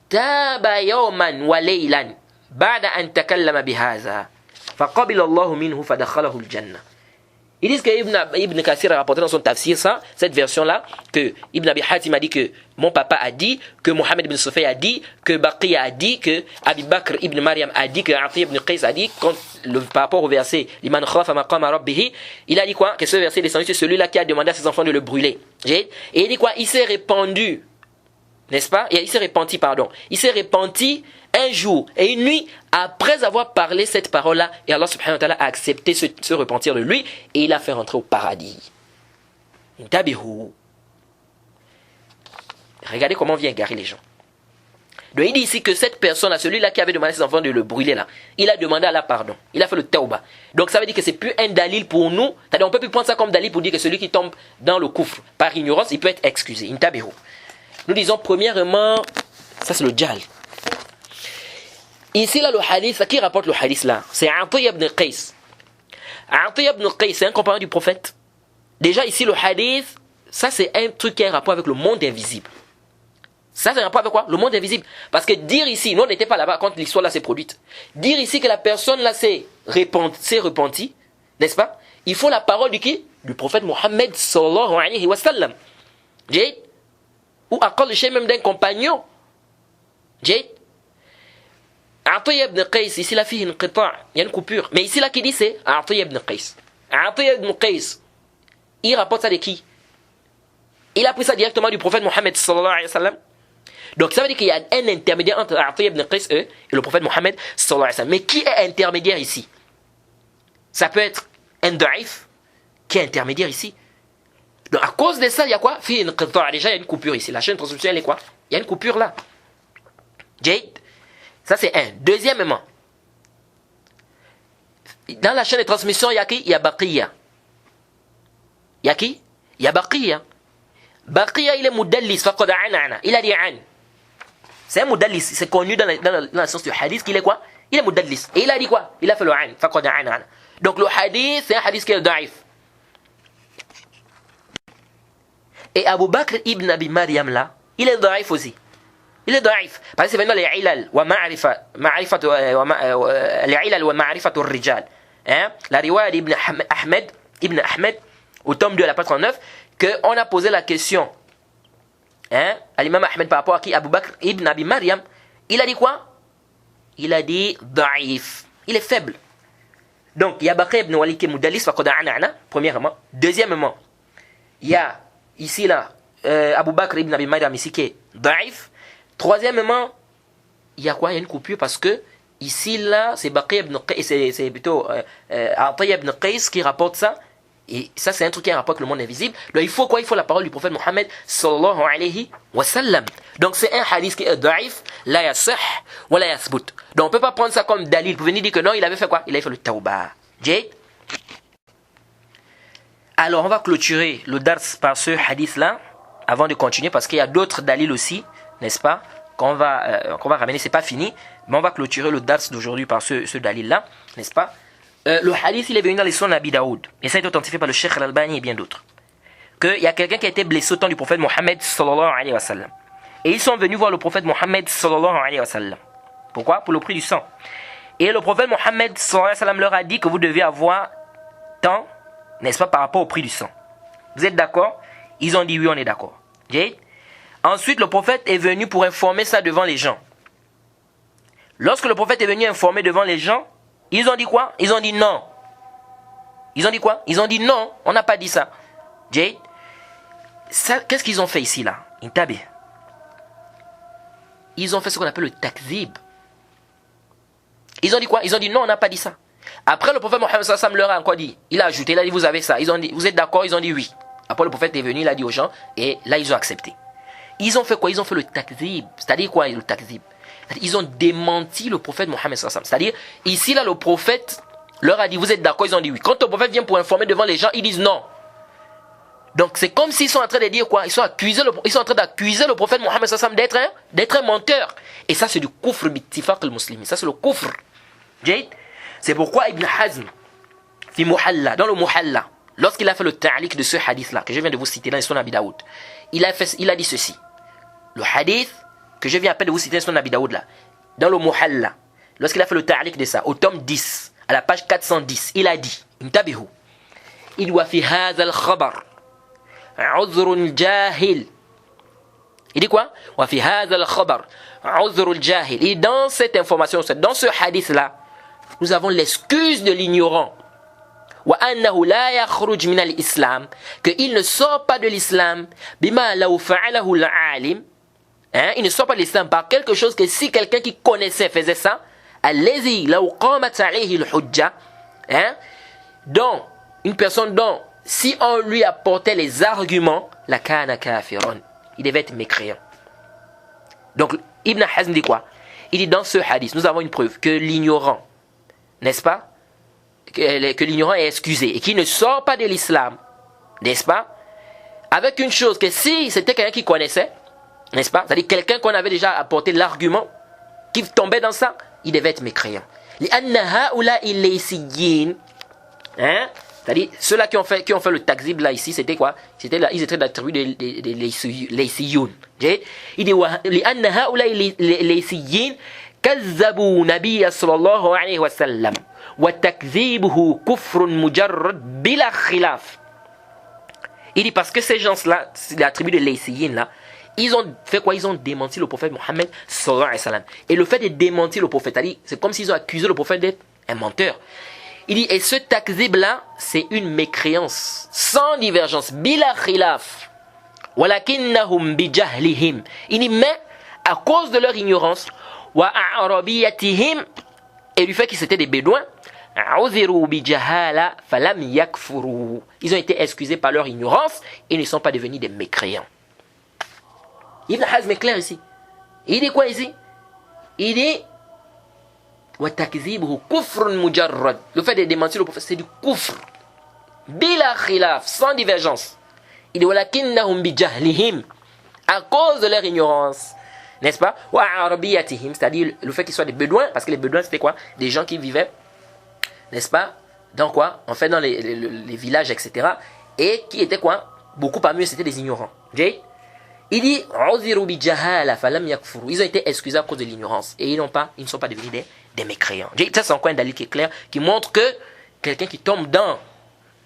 تاب يوما وليلا بعد أن تكلم بهذا فقبل الله منه فدخله الجنة. Ils disent que Ibn Kathir a rapporté dans son tafsir ça, cette version-là, que Ibn Abi Hatim a dit que mon papa a dit, que Mohammed ibn Sufay a dit, que Baqiya a dit, que Abi Bakr ibn Maryam a dit, que Atiyya ibn Qais a dit, par rapport au verset Liman khafa maqama rabbihi, il a dit quoi? Que ce verset est descendu sur celui-là qui a demandé à ses enfants de le brûler. Et il dit quoi? Il s'est répandu, n'est-ce pas? Et il s'est repenti, pardon. Il s'est repenti un jour et une nuit après avoir parlé cette parole-là, et Allah subhanahu wa ta'ala a accepté ce repentir de lui et il a fait rentrer au paradis. Intabihu. Regardez comment on vient égarer les gens. Donc il dit ici que cette personne-là, celui-là qui avait demandé à ses enfants de le brûler là, il a demandé à Allah pardon. Il a fait le tawbah. Donc ça veut dire que c'est plus un dalil pour nous. C'est-à-dire on peut plus prendre ça comme dalil pour dire que celui qui tombe dans le kufr par ignorance, il peut être excusé. Intabihu. Nous disons premièrement, ça c'est le jahl. Ici là le hadith, qui rapporte le hadith là? C'est Atiyya ibn Qais. Atiyya ibn Qais, c'est un compagnon du prophète. Déjà ici le hadith, ça c'est un truc qui a un rapport avec le monde invisible. Ça c'est un rapport avec quoi? Le monde invisible. Parce que dire ici, nous on n'était pas là-bas quand l'histoire là s'est produite. Dire ici que la personne là s'est repentie, n'est-ce pas? Il faut la parole de qui? Du prophète Mohammed sallallahu alayhi wa sallam. Ou à cause de même d'un compagnon. Atiyya ibn Qais, ici la fille, il y a une coupure. Mais ici là qui dit c'est Atiyya ibn Qais. Atiyya ibn Qais, il rapporte ça de qui? Il a pris ça directement du prophète Mohammed sallallahu alayhi wa sallam. Donc ça veut dire qu'il y a un intermédiaire entre Atiyya ibn Qais et le prophète Mohammed sallallahu alayhi wa sallam. Mais qui est intermédiaire ici? Ça peut être un da'if qui est intermédiaire ici. Donc à cause de ça, il y a quoi? Déjà il y a une coupure ici. La chaîne de transmission elle est quoi? Il y a une coupure là. Ça c'est un. Deuxièmement, dans la chaîne de transmission, il y a qui? Il y a Baqiya. Il y a qui? Il y a Baqiya. Baqiya, il est mudallis, faqad anana. Il a dit an. C'est un mudallis. C'est connu dans la science du hadith qu'il est quoi? Il est mudallis. Et il a dit quoi? Il a fait le an. Faqad anana. Donc le hadith, c'est un hadith qui est da'if. Et Abu Bakr ibn Abi Maryam là, il est da'if aussi. Il est da'if. Parce que c'est maintenant les ilal wa ma'rifatu rijal. La riwaya d'Ibn Ahmed, au tome 2 à la page 39, qu'on a posé la question à l'imam Ahmed par rapport à qui? Abu Bakr ibn Abi Maryam. Il a dit quoi? Il a dit da'if. Il est faible. Donc, il y a Bakr ibn Walid qui est mudallis, premièrement. Deuxièmement, il y a ici là, Abu Bakr ibn Abi Maryam ici qui est da'if. Troisièmement, il y a quoi? Il y a une coupure parce que ici là, c'est Baqiya ibn Qais, c'est plutôt Atiyya ibn Qais qui rapporte ça. Et ça c'est un truc qui a un rapport avec le monde invisible. Donc il faut quoi? Il faut la parole du prophète Mohammed sallallahu alayhi wa sallam. Donc c'est un hadith qui est da'if, la yasih wa la yathbut. Donc on peut pas prendre ça comme dalil pour venir dire que non, il avait fait quoi? Il avait fait le tawbah. Alors, on va clôturer le dars par ce hadith-là, avant de continuer, parce qu'il y a d'autres dalils aussi, n'est-ce pas, qu'on va ramener, c'est pas fini, mais on va clôturer le dars d'aujourd'hui par ce dalil-là, n'est-ce pas. Le hadith, il est venu dans les Sunan Abi Daoud, et ça a été authentifié par le Cheikh Al-Albani et bien d'autres, qu'il y a quelqu'un qui a été blessé au temps du prophète Mohammed sallallahu alayhi wa sallam. Et ils sont venus voir le prophète Mohammed sallallahu alayhi wa sallam. Pourquoi? Pour le prix du sang. Et le prophète Mohammed sallallahu alayhi wa sallam leur a dit que vous devez avoir tant, n'est-ce pas, par rapport au prix du sang. Vous êtes d'accord? Ils ont dit oui, on est d'accord. Okay? Ensuite, le prophète est venu pour informer ça devant les gens. Lorsque le prophète est venu informer devant les gens, ils ont dit quoi? Ils ont dit non. Ils ont dit quoi? Ils ont dit non, on n'a pas dit ça. Okay? Ça, qu'est-ce qu'ils ont fait ici là? Ils ont fait ce qu'on appelle le takzib. Ils ont dit quoi? Ils ont dit non, on n'a pas dit ça. Après, le prophète Mohammed sallallahu alayhi wa sallam leur a encore dit, il a ajouté, il a dit vous avez ça. Ils ont dit, vous êtes d'accord? Ils ont dit oui. Après, le prophète est venu, il a dit aux gens, et là, ils ont accepté. Ils ont fait quoi? Ils ont fait le takzib. C'est-à-dire quoi le takzib? Ils ont démenti le prophète Mohammed sallallahu alayhi wa sallam. C'est-à-dire, ici, là, le prophète leur a dit, vous êtes d'accord? Ils ont dit oui. Quand le prophète vient pour informer devant les gens, ils disent non. Donc, c'est comme s'ils sont en train de dire quoi? Ils sont en train d'accuser le prophète Mohammed sallallahu alayhi wa sallam d'être un menteur. Et ça, c'est du kufr bittifaq al-muslimi. Ça, c'est le kufr. C'est pourquoi Ibn Hazm, dans le Muhalla, lorsqu'il a fait le ta'liq de ce hadith-là, que je viens de vous citer dans les Sunan Abi Daoud, il a dit ceci. Le hadith que je viens à peine de vous citer dans les Sunan Abi Daoud, là, dans le Muhalla, lorsqu'il a fait le ta'liq de ça, au tome 10, à la page 410, il a dit, intabihu, il wa fi hadha al-khabar, uzrun jahil. Il dit quoi? Wa fi hadha al-khabar, uzrun jahil. Et dans cette information, dans ce hadith-là, nous avons l'excuse de l'ignorant. وأنه لا يخرج من الإسلام, qu'il ne sort pas de l'islam بما لو فعله العالم, il ne sort pas de l'islam par quelque chose que si quelqu'un qui connaissait faisait ça, الذي لو قامت عليه الحجة, dont une personne dont si on lui apportait les arguments, لكان كافرا, il devait être mécréant. Donc Ibn Hazm dit quoi? Il dit dans ce hadith, nous avons une preuve que l'ignorant, n'est-ce pas, que l'ignorant est excusé et qui ne sort pas de l'islam, n'est-ce pas, avec une chose que si c'était quelqu'un qui connaissait, n'est-ce pas, c'est-à-dire quelqu'un qu'on avait déjà apporté l'argument, qui tombait dans ça, il devait être mécréant. C'est-à-dire ceux-là qui ont fait le takzib là ici, c'était quoi? Ils étaient d'attributs des laysiyoun. Il dit لأن هؤلاء الليثيين كذبوا نبي صلى الله عليه وسلم وتكذيبه كفر مجرد بلا خلاف. Il dit parce que ces gens-là, c'est l'attribut de laysiyin là, ils ont fait quoi? Ils ont démenti le prophète Mohammed sallallahu alayhi wa sallam. Et le fait de démentir le prophète, c'est comme s'ils ont accusé le prophète d'être un menteur. Il dit, et ce takzib là, c'est une mécréance sans divergence, bila khilaf. Walakinnahum bijahlihim. Il dit, mais à cause de leur ignorance, wa a'rabiyatihim, et du fait qu'ils étaient des bédouins, ils ont été excusés par leur ignorance et ils ne sont pas devenus des mécréants. Ibn Hazm est clair ici. Il dit quoi ici? Il dit le fait de démentir le prophète, c'est du kufr bila khilaf, sans divergence. Il dit à cause de leur ignorance, n'est-ce pas, c'est-à-dire le fait qu'ils soient des bédouins, parce que les bédouins c'était quoi? Des gens qui vivaient, n'est-ce pas, dans quoi? En fait dans les villages, etc. Et qui étaient quoi? Beaucoup parmi eux c'était des ignorants. Il dit ils ont été excusés à cause de l'ignorance et ils ne sont pas devenus des mécréants. Ça c'est encore un dalil qui est clair, qui montre que quelqu'un qui tombe dans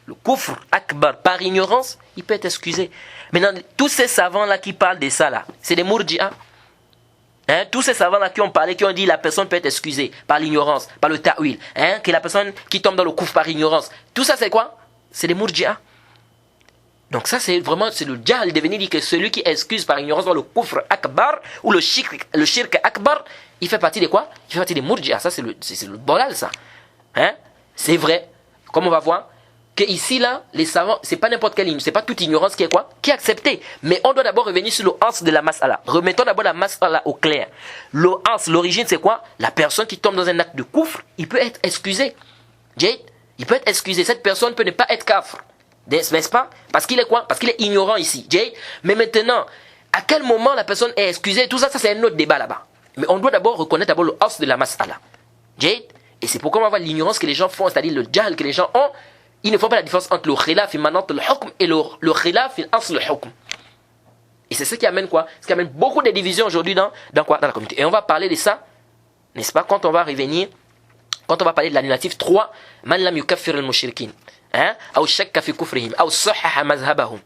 le kufr akbar par ignorance, il peut être excusé. Maintenant, tous ces savants là qui parlent de ça là, c'est des murji'a. Tous ces savants là qui ont parlé, qui ont dit la personne peut être excusée par l'ignorance, par le ta'wil, que la personne qui tombe dans le kufr par ignorance, tout ça c'est quoi? C'est des murji'a. Donc ça c'est le jahl devenu dit que celui qui excuse par ignorance dans le kufr akbar ou le shirk akbar, il fait partie de quoi? Il fait partie des murji'a. Ça c'est le bolal ça. C'est vrai. Comme on va voir que ici là, les savants, c'est pas n'importe quelle ignorance, c'est pas toute ignorance qui est quoi? Qui est acceptée. Mais on doit d'abord revenir sur le as de la mas'ala. Remettons d'abord la mas'ala au clair. Le as, l'origine c'est quoi? La personne qui tombe dans un acte de kufr, il peut être excusé. Il peut être excusé. Cette personne peut ne pas être kafr. N'est-ce pas? Parce qu'il est quoi? Parce qu'il est ignorant ici. Mais maintenant, à quel moment la personne est excusée? Tout ça, ça c'est un autre débat là-bas. Mais on doit d'abord reconnaître d'abord le os de la mas'ala. Et c'est pourquoi on va voir l'ignorance que les gens font, c'est-à-dire le jahl que les gens ont. Ils ne font pas la différence entre le khilaf manat le hukm et le khilaf asl le hukm. Et c'est ce qui amène quoi? Ce qui amène beaucoup de divisions aujourd'hui dans quoi? Dans la communauté. Et on va parler de ça, n'est-ce pas, quand on va revenir, quand on va parler de l'annulatif 3, man lam yukaffir al-mushrikin. Ou shakka fi kufrihim, ou sahaha mazhabahum.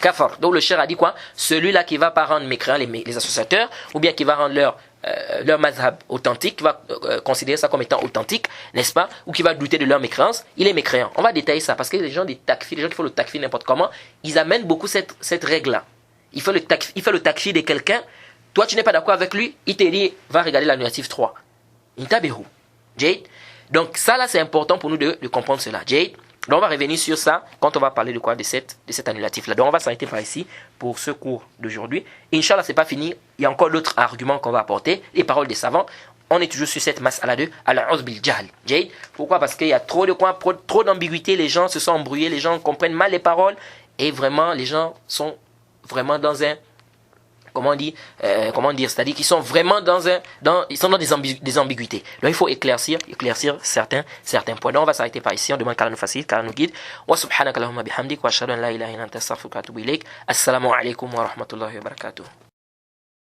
Kafar. Donc le cher a dit quoi? Celui-là qui va pas rendre mécréants les associateurs, ou bien qui va rendre leur mazhab authentique, qui va considérer ça comme étant authentique, n'est-ce pas? Ou qui va douter de leur mécréance, il est mécréant. On va détailler ça, parce que les gens des takfir, les gens qui font le takfir n'importe comment, ils amènent beaucoup cette règle-là. Il fait le takfir de quelqu'un, toi tu n'es pas d'accord avec lui, il te dit, va regarder l'annulatif 3. Intabihu. Jade. Donc ça là c'est important pour nous de comprendre cela. Jade. Donc on va revenir sur ça quand on va parler de quoi? De cet annulatif là. Donc on va s'arrêter par ici pour ce cours d'aujourd'hui. Inch'Allah c'est pas fini, il y a encore d'autres arguments qu'on va apporter, les paroles des savants. On est toujours sur cette mas'ala de al-'udh bil jahl. Jade. Pourquoi? Parce qu'il y a trop d'ambiguïté, les gens se sont embrouillés, les gens comprennent mal les paroles et vraiment les gens sont vraiment dans un comment dire, c'est-à-dire qu'ils sont vraiment ils sont dans des ambiguïtés. Donc il faut éclaircir certains points. Donc on va s'arrêter par ici. On demande qu'Allah nous facilite, qu'Allah nous guide. Wa subhanaka Allahumma bihamdik wa ashhadu an la ilaha illa anta astaghfiruka wa atubu ilaik. Assalamu alaikum wa rahmatullahi wa barakatuh.